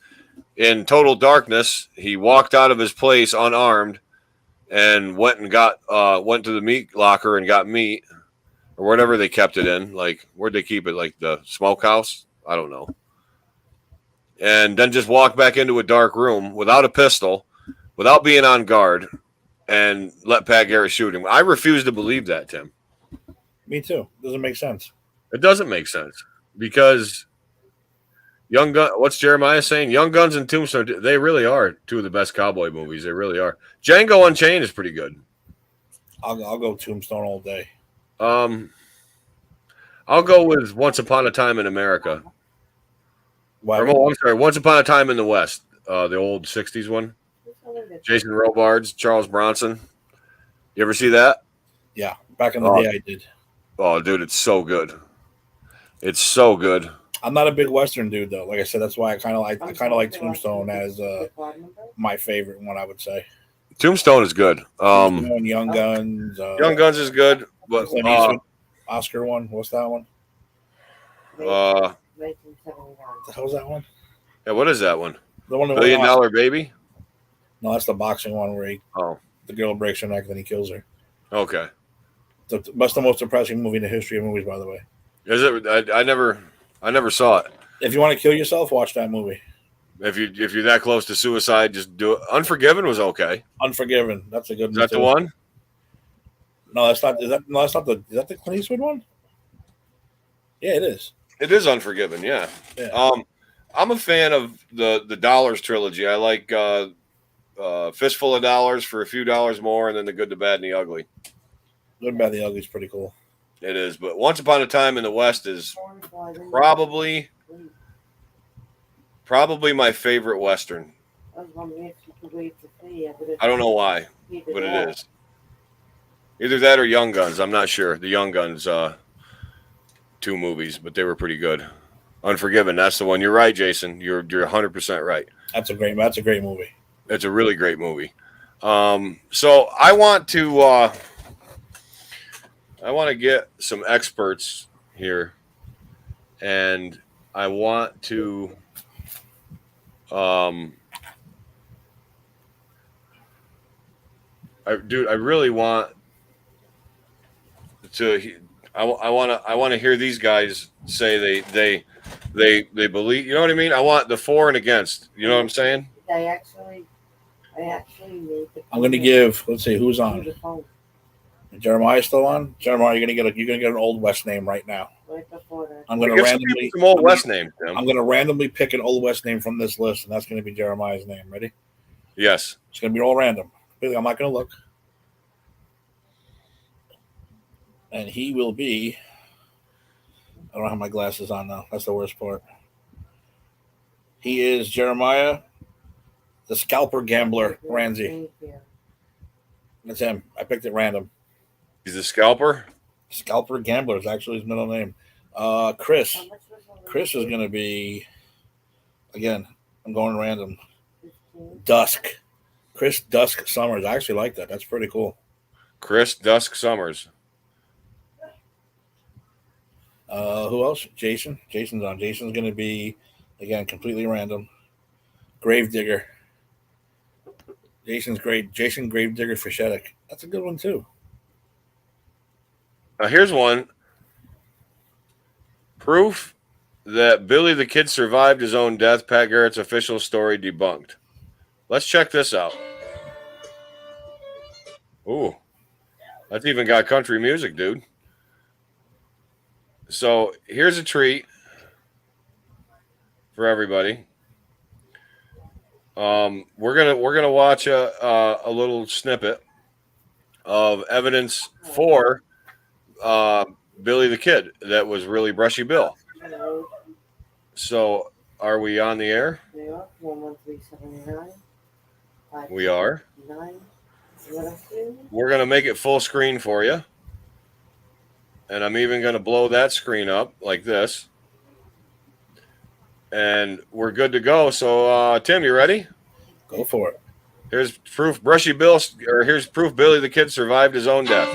in total darkness, he walked out of his place unarmed and went to the meat locker and got meat or whatever they kept it in. Like, where'd they keep it? Like the smokehouse? I don't know. And then just walked back into a dark room without a pistol, without being on guard, and let Pat Garrett shoot him. I refuse to believe that, Tim. Me too. Doesn't make sense. It doesn't make sense because what's Jeremiah saying? Young Guns and Tombstone, they really are two of the best cowboy movies. They really are. Django Unchained is pretty good. I'll go Tombstone all day. I'll go with Once Upon a Time in America. I'm sorry, Once Upon a Time in the West, the old 60s one. Jason Robards, Charles Bronson. You ever see that? Yeah, back in the day I did. Oh, dude, it's so good. It's so good. I'm not a big Western dude, though. Like I said, that's why I kind of like Tombstone as my favorite one. I would say Tombstone is good. Young Guns. Young Guns is good, but Oscar one. What's that one? The hell's that one? Yeah, what is that one? The one $1 Billion Baby? No, that's the boxing one where the girl breaks her neck, then he kills her. Okay. That's the most depressing movie in the history of movies, by the way. Is it? I never saw it. If you want to kill yourself, watch that movie. If you're that close to suicide, just do it. Unforgiven was okay. Unforgiven, that's a good. Is that the one? No, that's not. Is that the Clint Eastwood one? Yeah, it is. It is Unforgiven. Yeah. I'm a fan of the Dollars trilogy. I like Fistful of Dollars for a few dollars more, and then The Good, the Bad, and the Ugly. Good, Bad, the Ugly is pretty cool. It is, but Once Upon a Time in the West is probably my favorite Western. I don't know why, but it is. Either that or Young Guns. I'm not sure. The Young Guns 2 movies, but they were pretty good. Unforgiven, that's the one. You're right, Jason. You're 100% right. That's a great movie. It's a really great movie. So I want to get some experts here, and I want to I really want to. I want to hear these guys say they believe. You know what I mean? I want the for and against. You know what I'm saying? I actually made the. I'm gonna give. Let's see who's on. Jeremiah's still on. Jeremiah, you're gonna get an Old West name right now. Right before that. I'm gonna Give randomly some Old West names. Tim. I'm gonna randomly pick an Old West name from this list, and that's gonna be Jeremiah's name. Ready? Yes. It's gonna be all random. I'm not gonna look. And he will be. I don't have my glasses on now. That's the worst part. He is Jeremiah, the scalper gambler, Ramsey. That's him. I picked it random. He's a scalper. Scalper gambler is actually his middle name. Chris. Chris is going to be, again, I'm going random. Dusk. Chris Dusk Summers. I actually like that. That's pretty cool. Chris Dusk Summers. Who else? Jason. Jason's on. Jason's going to be, again, completely random. Gravedigger. Jason Gravedigger Fishetic. That's a good one, too. Here's one. Proof that Billy the Kid survived his own death. Pat Garrett's official story debunked. Let's check this out. Ooh. That's even got country music, dude. So here's a treat for everybody. We're gonna watch a little snippet of evidence for Billy the Kid that was really Brushy Bill. So are we on the air? We are. We're gonna make it full screen for you. And I'm even going to blow that screen up like this. And we're good to go. So, Tim, you ready? Go for it. Here's proof here's proof Billy the Kid survived his own death.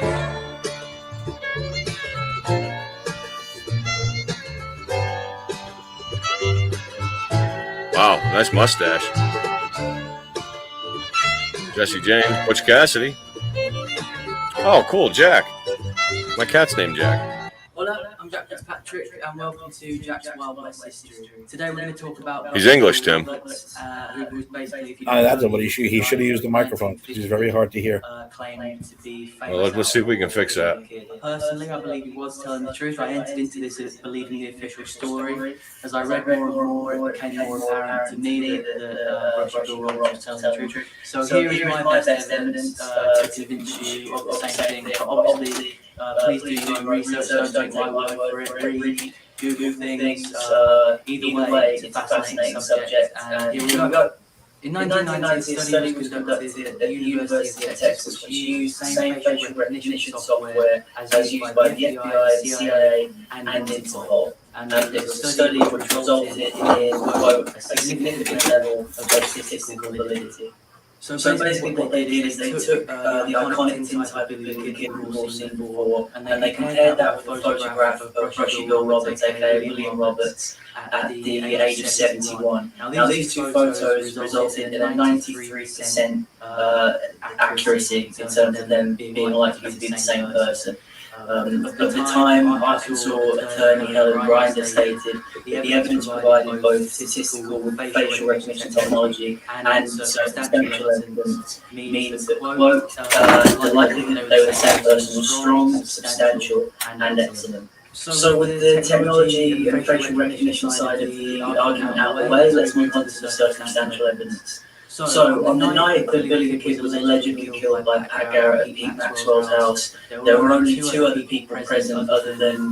Wow, nice mustache. Jesse James, Butch Cassidy. Oh, cool, Jack. My cat's named Jack. Hola, I'm Jack Fitzpatrick, and welcome to Jack's Wild West History. Today we're going to talk about... He's English, Tim. Who was basically... That's what he should have used the microphone, because he's very hard to hear. Claimed to be Well, let's see if we can fix that. Personally, I believe he was telling the truth. I entered into this believing the official story. As I read more and more, it became more apparent to me that Brushy Bill Roberts was telling the truth. So here is my best evidence to convince you of the same thing. But obviously... please do your own research, don't take my word for it, read, Google things, either way, it's a fascinating subject, and here we go. In 1990, a study was conducted at the University of Texas, which used the same facial recognition software as used by the FBI, the CIA, and Interpol. And it was a study which resulted in, quote, a significant level of statistical validity. So basically what they did is they took the iconic tintype Billy the Kid we've all seen before, and they compared that with a photograph of Brushy Bill Roberts, aka William Roberts, at the age of 71. Now these two photos resulted in a 93% accuracy in terms of them being likely to be the same person. At the time, Arkansas attorney Helen Grinder stated that the evidence provided both statistical with facial recognition technology and circumstantial evidence means that, quote, the likelihood that they were the same person was strong, substantial, and excellent. So with the technology and facial recognition side of the argument out of the way, let's move on to the circumstantial evidence. So, on the night that Billy the Kid was allegedly killed by Pat Garrett at Pete Maxwell's house, there were only two other people present other than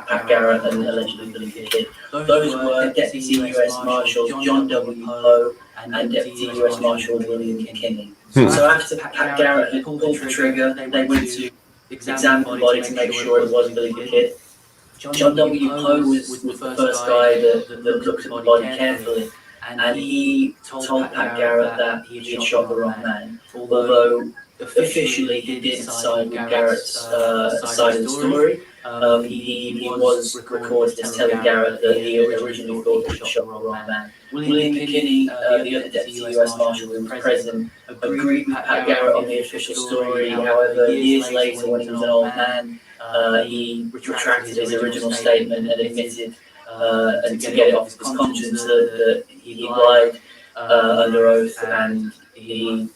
Pat Garrett and allegedly Billy the Kid. Those were Deputy U.S. Marshals John W. Poe and Deputy U.S. Marshal William Kinney. So after Pat Garrett had pulled the trigger, they went to examine the body to make sure it was Billy the Kid. John W. Poe was the first guy that looked at the body carefully, and he told Pat Garrett that he had shot the wrong man, although officially he didn't side with Garrett's side of the story. He was recorded as telling Garrett that he originally thought he shot the wrong man. William Kinney, the other Deputy U.S. Marshal who was present, agreed with Pat Garrett on the official story. However, years later, when he was an old man, he retracted his original statement and admitted, and to get it off his conscience, that he lied under oath, and he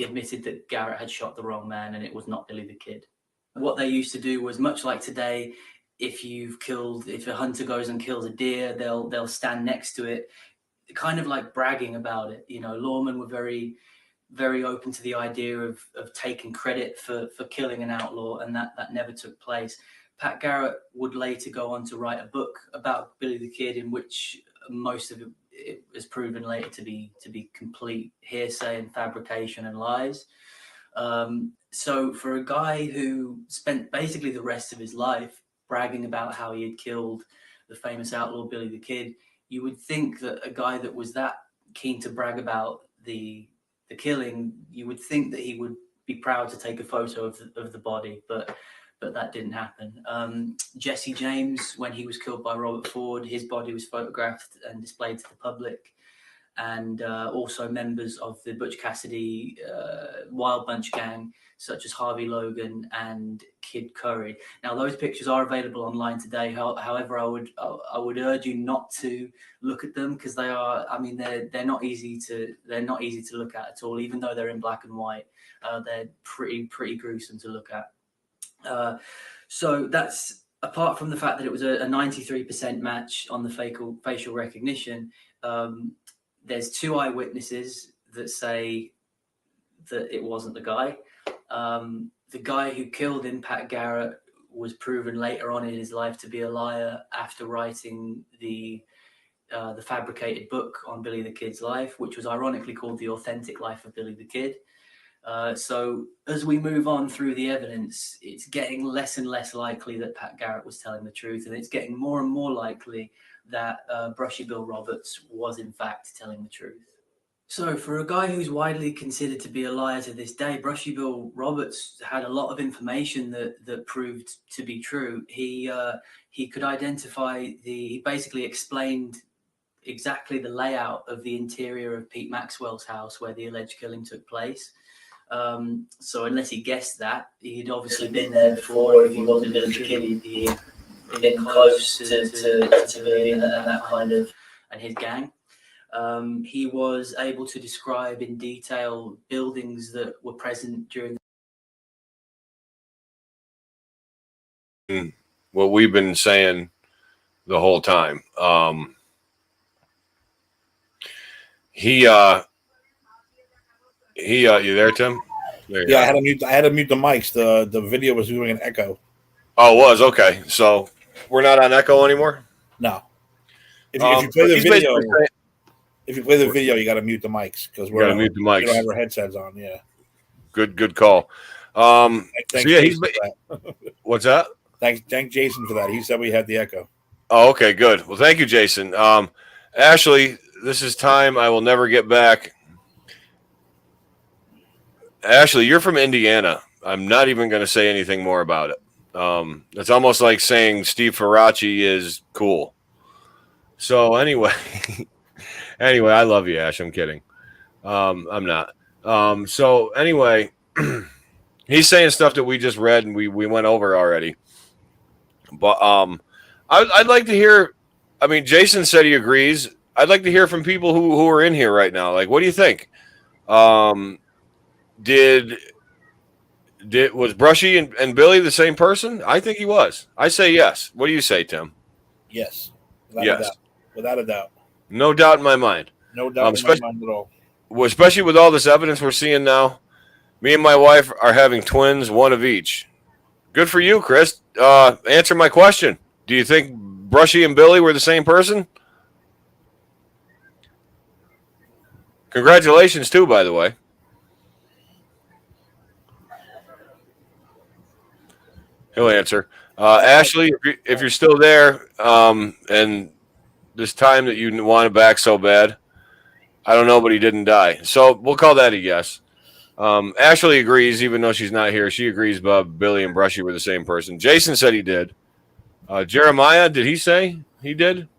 admitted that Garrett had shot the wrong man and it was not Billy the Kid. What they used to do was much like today. If a hunter goes and kills a deer, they'll stand next to it, kind of like bragging about it. You know, lawmen were very, very open to the idea of taking credit for killing an outlaw, and that never took place. Pat Garrett would later go on to write a book about Billy the Kid, in which most of it is proven later to be complete hearsay and fabrication and lies. So for a guy who spent basically the rest of his life bragging about how he had killed the famous outlaw Billy the Kid, you would think that a guy that was that keen to brag about the killing, you would think that he would be proud to take a photo of the body, but that didn't happen. Jesse James, when he was killed by Robert Ford, his body was photographed and displayed to the public, and also members of the Butch Cassidy Wild Bunch gang, such as Harvey Logan and Kid Curry. Now, those pictures are available online today. However, I would urge you not to look at them, because they are, I mean, they're not easy to look at all. Even though they're in black and white, they're pretty gruesome to look at. So that's, apart from the fact that it was a 93% match on the facial recognition. There's 2 eyewitnesses that say that it wasn't the guy. The guy who killed him, Pat Garrett, was proven later on in his life to be a liar after writing the fabricated book on Billy the Kid's life, which was ironically called The Authentic Life of Billy the Kid. So as we move on through the evidence, it's getting less and less likely that Pat Garrett was telling the truth, and it's getting more and more likely that Brushy Bill Roberts was in fact telling the truth. So for a guy who's widely considered to be a liar to this day, Brushy Bill Roberts had a lot of information that proved to be true. He could identify he basically explained exactly the layout of the interior of Pete Maxwell's house where the alleged killing took place. So unless he guessed that, he'd obviously been there before. If he wasn't Billy the Kid, he'd been close to Billy and that kind of, and his gang. He was able to describe in detail buildings that were present during what we've been saying the whole time. You there, Tim? There you Yeah, are. I had to mute the mics. The video was doing an echo. Oh, it was okay. So we're not on echo anymore. No. If you play the he's video, basically saying- if you play the video, you got to mute the mics because gotta mute the mics. We don't have our headsets on. Yeah. Good call. Thanks, so yeah, Jason for that. What's that? Thank Jason for that. He said we had the echo. Oh, okay, good. Well, thank you, Jason. Ashley, this is time I will never get back. Ashley, you're from Indiana. I'm not even going to say anything more about it. It's almost like saying Steve Faraci is cool. So anyway, I love you, Ash. I'm kidding. I'm not. So anyway, he's saying stuff that we just read and we went over already. But I'd like to hear. I mean, Jason said he agrees. I'd like to hear from people who are in here right now. Like, what do you think? Was Brushy and Billy the same person? I think he was. I say yes. What do you say, Tim? Yes. Without a doubt. No doubt in my mind. No doubt in my mind at all. Especially with all this evidence we're seeing now. Me and my wife are having twins, one of each. Good for you, Chris. Answer my question. Do you think Brushy and Billy were the same person? Congratulations, too, by the way. He'll answer. Ashley, if you're still there, and this time that you want it back so bad, I don't know, but he didn't die. So we'll call that a yes. Ashley agrees, even though she's not here. She agrees Billy and Brushy were the same person. Jason said he did. Jeremiah, did he say he did?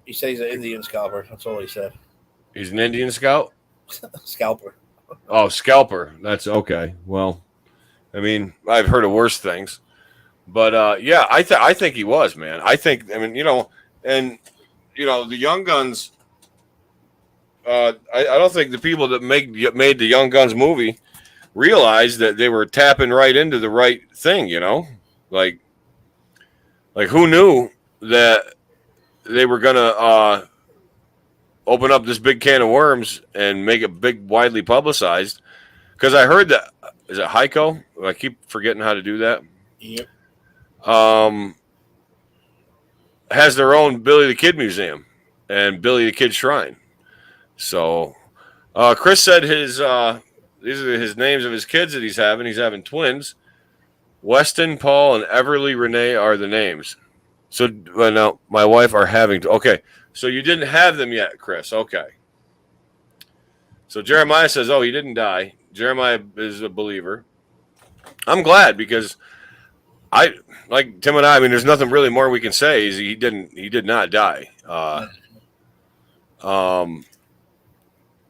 He said he's an Indian scalper. That's all he said. He's an Indian scout? Scalper. Oh, scalper. That's okay. Well, I mean, I've heard of worse things. But, yeah, I think he was, man. I mean, and, the Young Guns, I don't think the people that made the Young Guns movie realized that they were tapping right into the right thing, Like who knew that they were going to open up this big can of worms and make it big, widely publicized? Because I heard that, is it Heiko? I keep forgetting how to do that. Yep. Has their own Billy the Kid museum and Billy the Kid shrine. So, Chris said these are his names of his kids that he's having. He's having twins. Weston, Paul, and Everly Renee are the names. So, now my wife are having. Okay, so you didn't have them yet, Chris. Okay. So Jeremiah says, "Oh, he didn't die." Jeremiah is a believer. I'm glad because like Tim and I mean, there's nothing really more we can say. He did not die.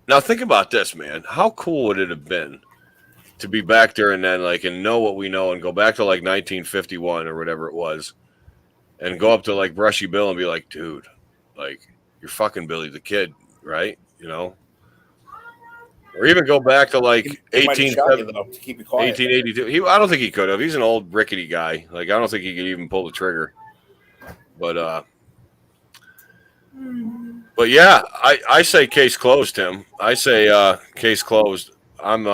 Now think about this, man. How cool would it have been to be back there and then and know what we know and go back to 1951 or whatever it was, and go up to Brushy Bill and be like, dude, you're fucking Billy the Kid, right? Or even go back to 1882. I don't think he could have. He's an old rickety guy. I don't think he could even pull the trigger. But yeah, I say case closed, Tim. I say case closed. I'm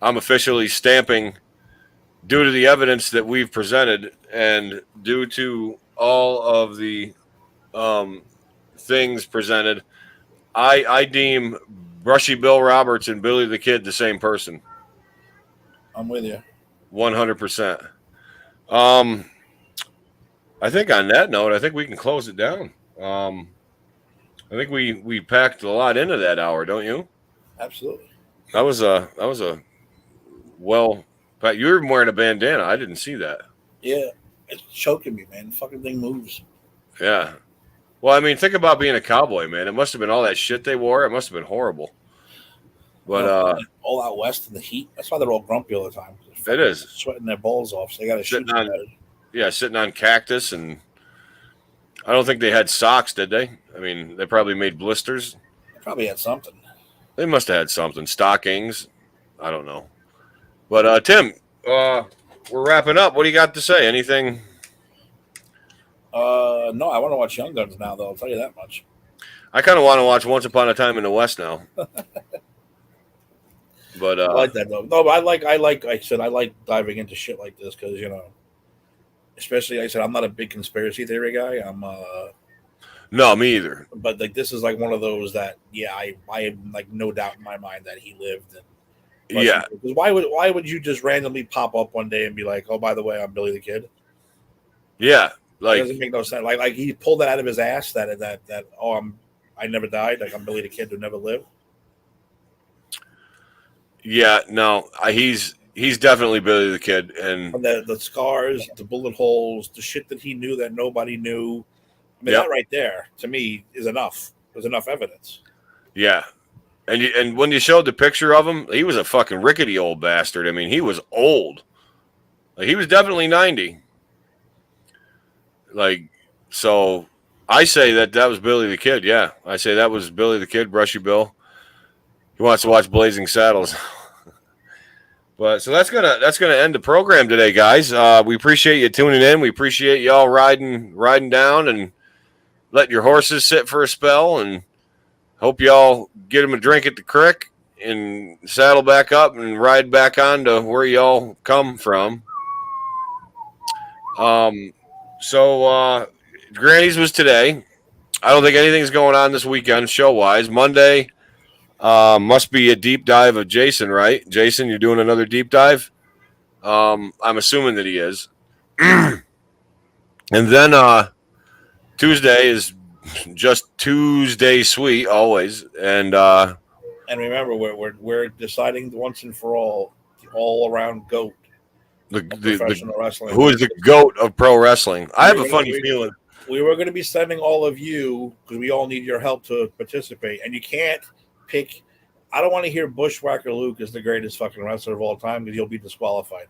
officially stamping, due to the evidence that we've presented and due to all of the things presented, I deem Brushy Bill Roberts and Billy the Kid the same person. I'm with you. 100%. I think on that note, I think we can close it down. I think we packed a lot into that hour, don't you? Absolutely. That was a well. You were wearing a bandana. I didn't see that. Yeah, it's choking me, man. The fucking thing moves. Yeah. Well, I mean, think about being a cowboy, man. It must have been all that shit they wore. It must have been horrible. But all out west in the heat. That's why they're all grumpy all the time. It is sweating their balls off. So they got to shoot. Sitting on cactus, and I don't think they had socks, did they? I mean, they probably made blisters. They probably had something. They must have had something. Stockings. I don't know. But Tim, we're wrapping up. What do you got to say? Anything? No, I want to watch Young Guns now, though. I'll tell you that much. I kind of want to watch Once Upon a Time in the West now. But I like that though. No, but I like diving into shit like this because especially like I said, I'm not a big conspiracy theory guy. No, me either. But this is one of those that I have no doubt in my mind that he lived. And yeah. Because why would you just randomly pop up one day and be like, oh, by the way, I'm Billy the Kid? Yeah. It doesn't make no sense. Like he pulled that out of his ass that I never died. I'm Billy the Kid who never lived. Yeah, no, he's definitely Billy the Kid, and the scars, the bullet holes, the shit that he knew that nobody knew. I mean, that right there to me is enough. There's enough evidence. Yeah, and when you showed the picture of him, he was a fucking rickety old bastard. I mean, he was old. He was definitely 90. So I say that was Billy the Kid. Yeah, I say that was Billy the Kid, Brushy Bill. He wants to watch Blazing Saddles. But so that's gonna end the program today, guys. We appreciate you tuning in. We appreciate y'all riding down and letting your horses sit for a spell, and hope y'all get them a drink at the creek and saddle back up and ride back on to where y'all come from. So Granny's was today. I don't think anything's going on this weekend show wise. Monday must be a deep dive of Jason, right? Jason, you're doing another deep dive. I'm assuming that he is. And then Tuesday is just Tuesday sweet always, and remember, we're deciding once and for all around GOAT of professional wrestling. who is the GOAT of pro wrestling? I have a funny feeling. We were going to be sending all of you, because we all need your help to participate, and you can't pick. I don't want to hear Bushwhacker Luke is the greatest fucking wrestler of all time, because he'll be disqualified.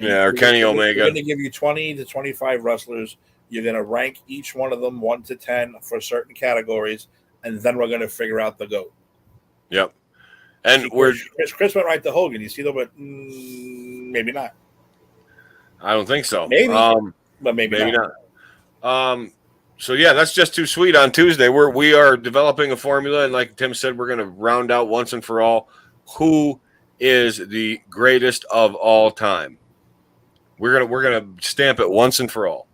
Yeah, or Kenny Omega. We're going to give you 20 to 25 wrestlers. You're going to rank each one of them 1 to 10 for certain categories, and then we're going to figure out the GOAT. Yep. And Chris went right to Hogan. You see that, but maybe not. I don't think so. Maybe, but maybe not. So yeah, that's just too sweet on Tuesday. We are developing a formula, and like Tim said, we're going to round out once and for all who is the greatest of all time. We're gonna stamp it once and for all.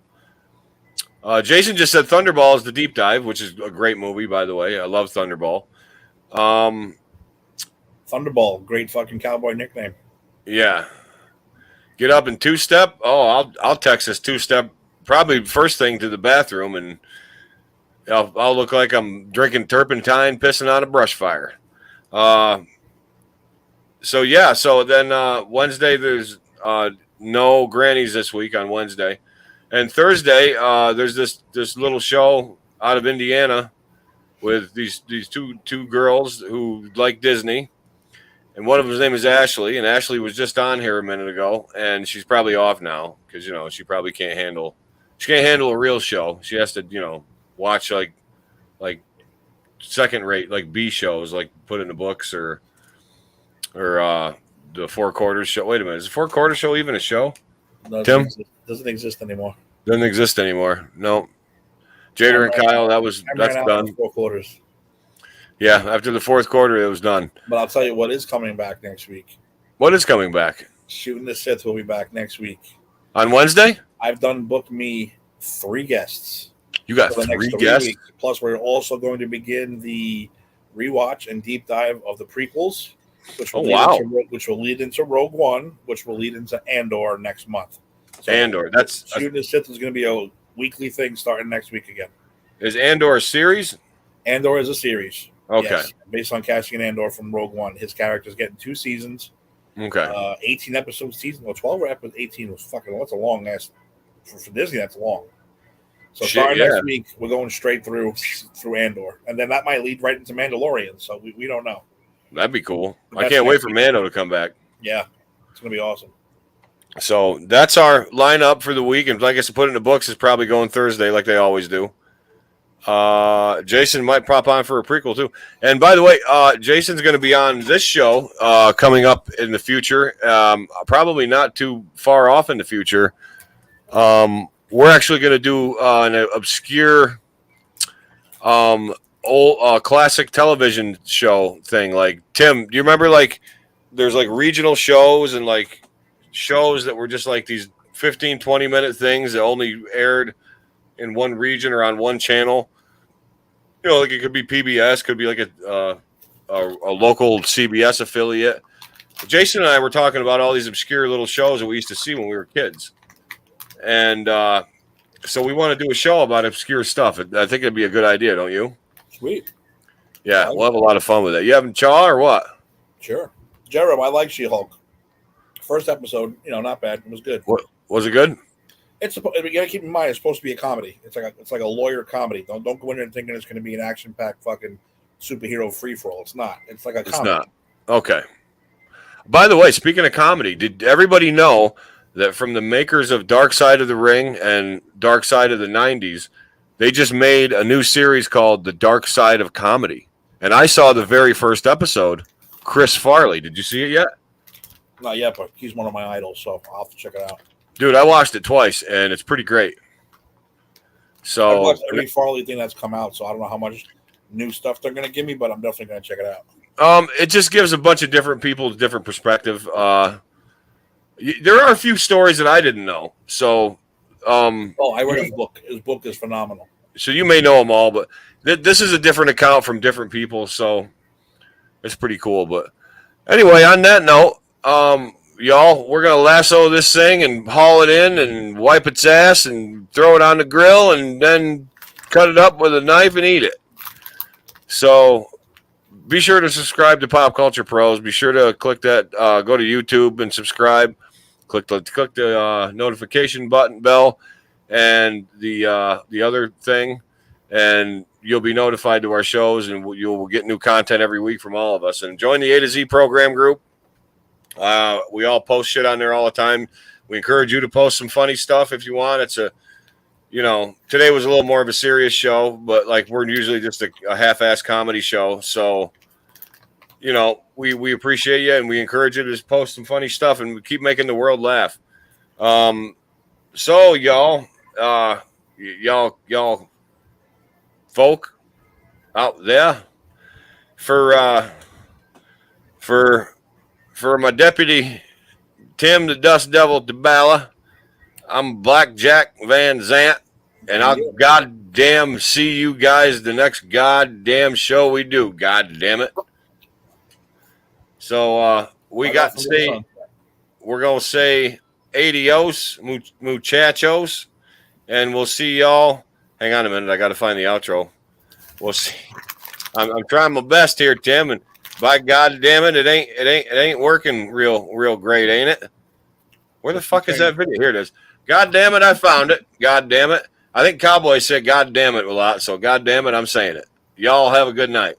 Jason just said Thunderball is the deep dive, which is a great movie, by the way. I love Thunderball. Thunderball, great fucking cowboy nickname. Yeah. Get up and two-step. Oh, I'll text this two-step probably first thing to the bathroom, and I'll look like I'm drinking turpentine, pissing on a brush fire. So then Wednesday there's no grannies this week on Wednesday, and Thursday there's this little show out of Indiana with these two girls who like Disney. And one of them's name is Ashley, and Ashley was just on here a minute ago, and she's probably off now because she probably can't handle a real show. She has to watch like second rate like B shows, like put in the books or the Four Quarters show. Wait a minute, is the Four Quarters show even a show? Tim? Doesn't exist anymore. Doesn't exist anymore. No. Jader and Kyle, that's done. 4 quarters. Yeah, after the fourth quarter, it was done. But I'll tell you what is coming back next week. What is coming back? Shooting the Sith will be back next week. On Wednesday? I've done book me 3 guests. You got 3 guests? Weeks. Plus, we're also going to begin the rewatch and deep dive of the prequels, which will lead into Rogue One, which will lead into Andor next month. So Andor. Shooting the Sith is going to be a weekly thing starting next week again. Is Andor a series? Andor is a series. Okay. Yes, based on Cassian Andor from Rogue One. His character's getting 2 seasons. Okay. 18 episode season. Well, 12 episodes. 18 was fucking. What's a long ass for Disney? That's long. So starting next week, we're going straight through Andor, and then that might lead right into Mandalorian. So we don't know. That'd be cool. I can't wait for Mando to come back. Yeah, it's gonna be awesome. So that's our lineup for the week, and like I said, put it in the books is probably going Thursday, like they always do. Jason might pop on for a prequel too. And by the way, Jason's going to be on this show coming up in the future. Probably not too far off in the future. We're actually going to do an obscure old classic television show thing. Like, Tim, do you remember like there's like regional shows and like shows that were just like these 15-20 minute things that only aired in one region or on one channel? Like it could be PBS, could be like a local CBS affiliate. Jason and I were talking about all these obscure little shows that we used to see when we were kids. And so we want to do a show about obscure stuff. I think it'd be a good idea, don't you? Sweet. Yeah, we'll have a lot of fun with it. You having Chaw or what? Sure. Jerome, I like She-Hulk. First episode, not bad. It was good. What, was it good? You gotta keep in mind it's supposed to be a comedy. It's like a lawyer comedy. Don't go in there thinking it's gonna be an action-packed fucking superhero free-for-all. It's not. It's like a comedy. It's not. Okay. By the way, speaking of comedy, did everybody know that from the makers of Dark Side of the Ring and Dark Side of the 90s, they just made a new series called The Dark Side of Comedy? And I saw the very first episode. Chris Farley. Did you see it yet? Not yet, but he's one of my idols, so I'll have to check it out. Dude, I watched it twice, and it's pretty great. So I watched every Farley thing that's come out, so I don't know how much new stuff they're going to give me, but I'm definitely going to check it out. It just gives a bunch of different people a different perspective. There are a few stories that I didn't know. So Oh, I read his book. His book is phenomenal. So you may know them all, but this is a different account from different people, so it's pretty cool. But anyway, on that note, y'all, we're gonna lasso this thing and haul it in and wipe its ass and throw it on the grill and then cut it up with a knife and eat it. So be sure to subscribe to Pop Culture Pros. Be sure to click that. Go to YouTube and subscribe. Click the notification bell and the other thing, and you'll be notified to our shows, and you'll get new content every week from all of us. And join the A to Z program group. We all post shit on there all the time. We encourage you to post some funny stuff if you want. It's today was a little more of a serious show, but like we're usually just a half-ass comedy show. So, we appreciate you and we encourage you to just post some funny stuff and we keep making the world laugh. So y'all folk out there, for my deputy Tim the Dust Devil DeBala, I'm Black Jack Van Zant, and I'll goddamn see you guys the next goddamn show we do. God damn it. So we're gonna say adios, muchachos, and we'll see y'all. Hang on a minute, I gotta find the outro. We'll see. I'm trying my best here, Tim, and by God damn it, it ain't working real great, ain't it? Where the fuck is that video? Here it is. God damn it, I found it. God damn it. I think Cowboy said God damn it a lot, so God damn it, I'm saying it. Y'all have a good night.